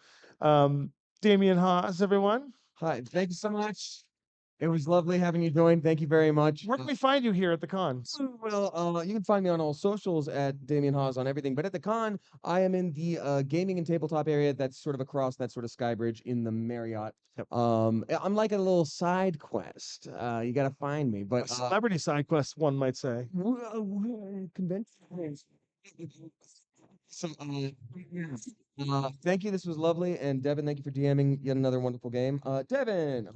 Damien Haas, everyone. Hi, thank you so much. It was lovely having you join. Thank you very much. Where can we find you here at the con? Well, you can find me on all socials at Damien Hawes on everything. But at the con, I am in the gaming and tabletop area that's sort of across that sort of sky bridge in the Marriott. Yep. I'm like a little side quest. You got to find me. A But celebrity side quest, one might say. convention. So, thank you. This was lovely. And Devin, thank you for DMing yet another wonderful game. Devin.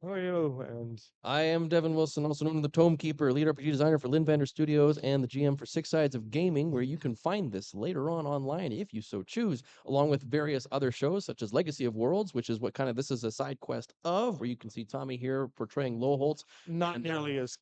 Who are you? And I am Devin Wilson, also known as the Tome Keeper, lead RPG designer for Lynn Vander Studios and the GM for Six Sides of Gaming, where you can find this later on online if you so choose, along with various other shows such as Legacy of Worlds, which is what kind of this is a side quest of, where you can see Tommy here portraying Lowholtz. not And, nearly as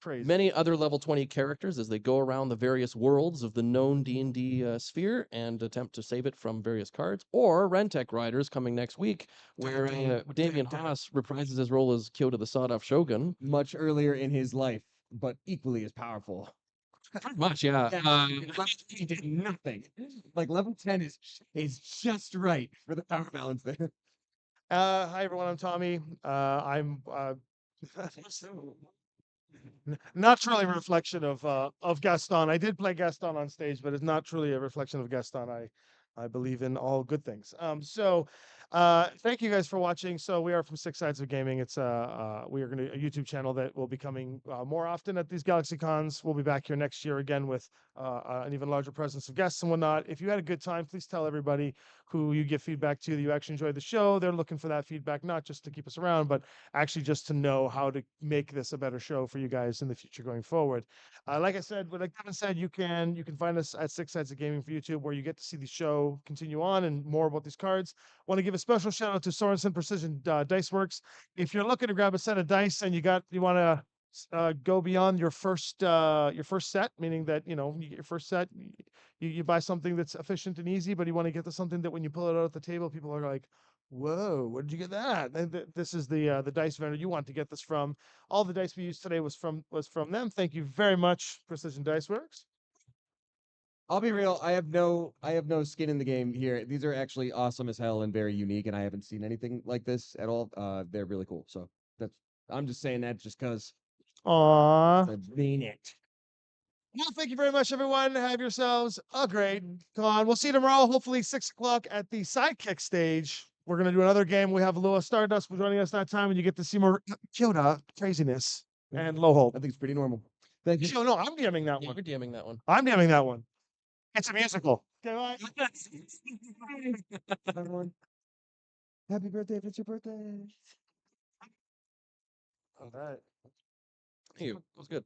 crazy. Many other level 20 characters as they go around the various worlds of the known D&D sphere and attempt to save it from various cards, or Rentec Riders coming next week, where Damien Haas reprises his role as Kyoto the Sawed-Off Shogun. Much earlier in his life, but equally as powerful. Pretty much, yeah. Level 10 did nothing. Like level 10 is just right for the power balance there. Hi everyone, I'm Tommy. I'm not truly a reflection of Gaston. I did play Gaston on stage, but it's not truly a reflection of Gaston. I believe in all good things. Thank you guys for watching. So we are from Six Sides of Gaming. It's we are going to a YouTube channel that will be coming more often at these GalaxyCons. We'll be back here next year again with an even larger presence of guests and whatnot. If you had a good time, please tell everybody who you give feedback to that you actually enjoyed the show. They're looking for that feedback, not just to keep us around, but actually just to know how to make this a better show for you guys in the future going forward. Like I said, like Kevin said, you can find us at Six Sides of Gaming for YouTube, where you get to see the show continue on and more about these cards. Want to give a special shout out to Sorensen Precision Dice Works. If you're looking to grab a set of dice and you want to go beyond your first set, meaning that you get your first set, you buy something that's efficient and easy, but you want to get to something that when you pull it out at the table, people are like, "Whoa, where did you get that?" And this is the dice vendor you want to get this from. All the dice we used today was from them. Thank you very much, Precision Dice Works. I'll be real. I have no skin in the game here. These are actually awesome as hell and very unique, and I haven't seen anything like this at all. They're really cool. So I'm just saying that just because Aww. I mean it. Well, thank you very much, everyone. Have yourselves a great con. We'll see you tomorrow, hopefully 6 o'clock at the Sidekick stage. We're going to do another game. We have Lua Stardust joining us that time, and you get to see more Kyoto craziness and Lowhold. I think it's pretty normal. Thank you. No, I'm DMing that Yeah, one. you're DMing that one. I'm DMing that one. It's a musical. Okay, bye. Everyone. Happy birthday if it's your birthday. All right. Thank you. That was good.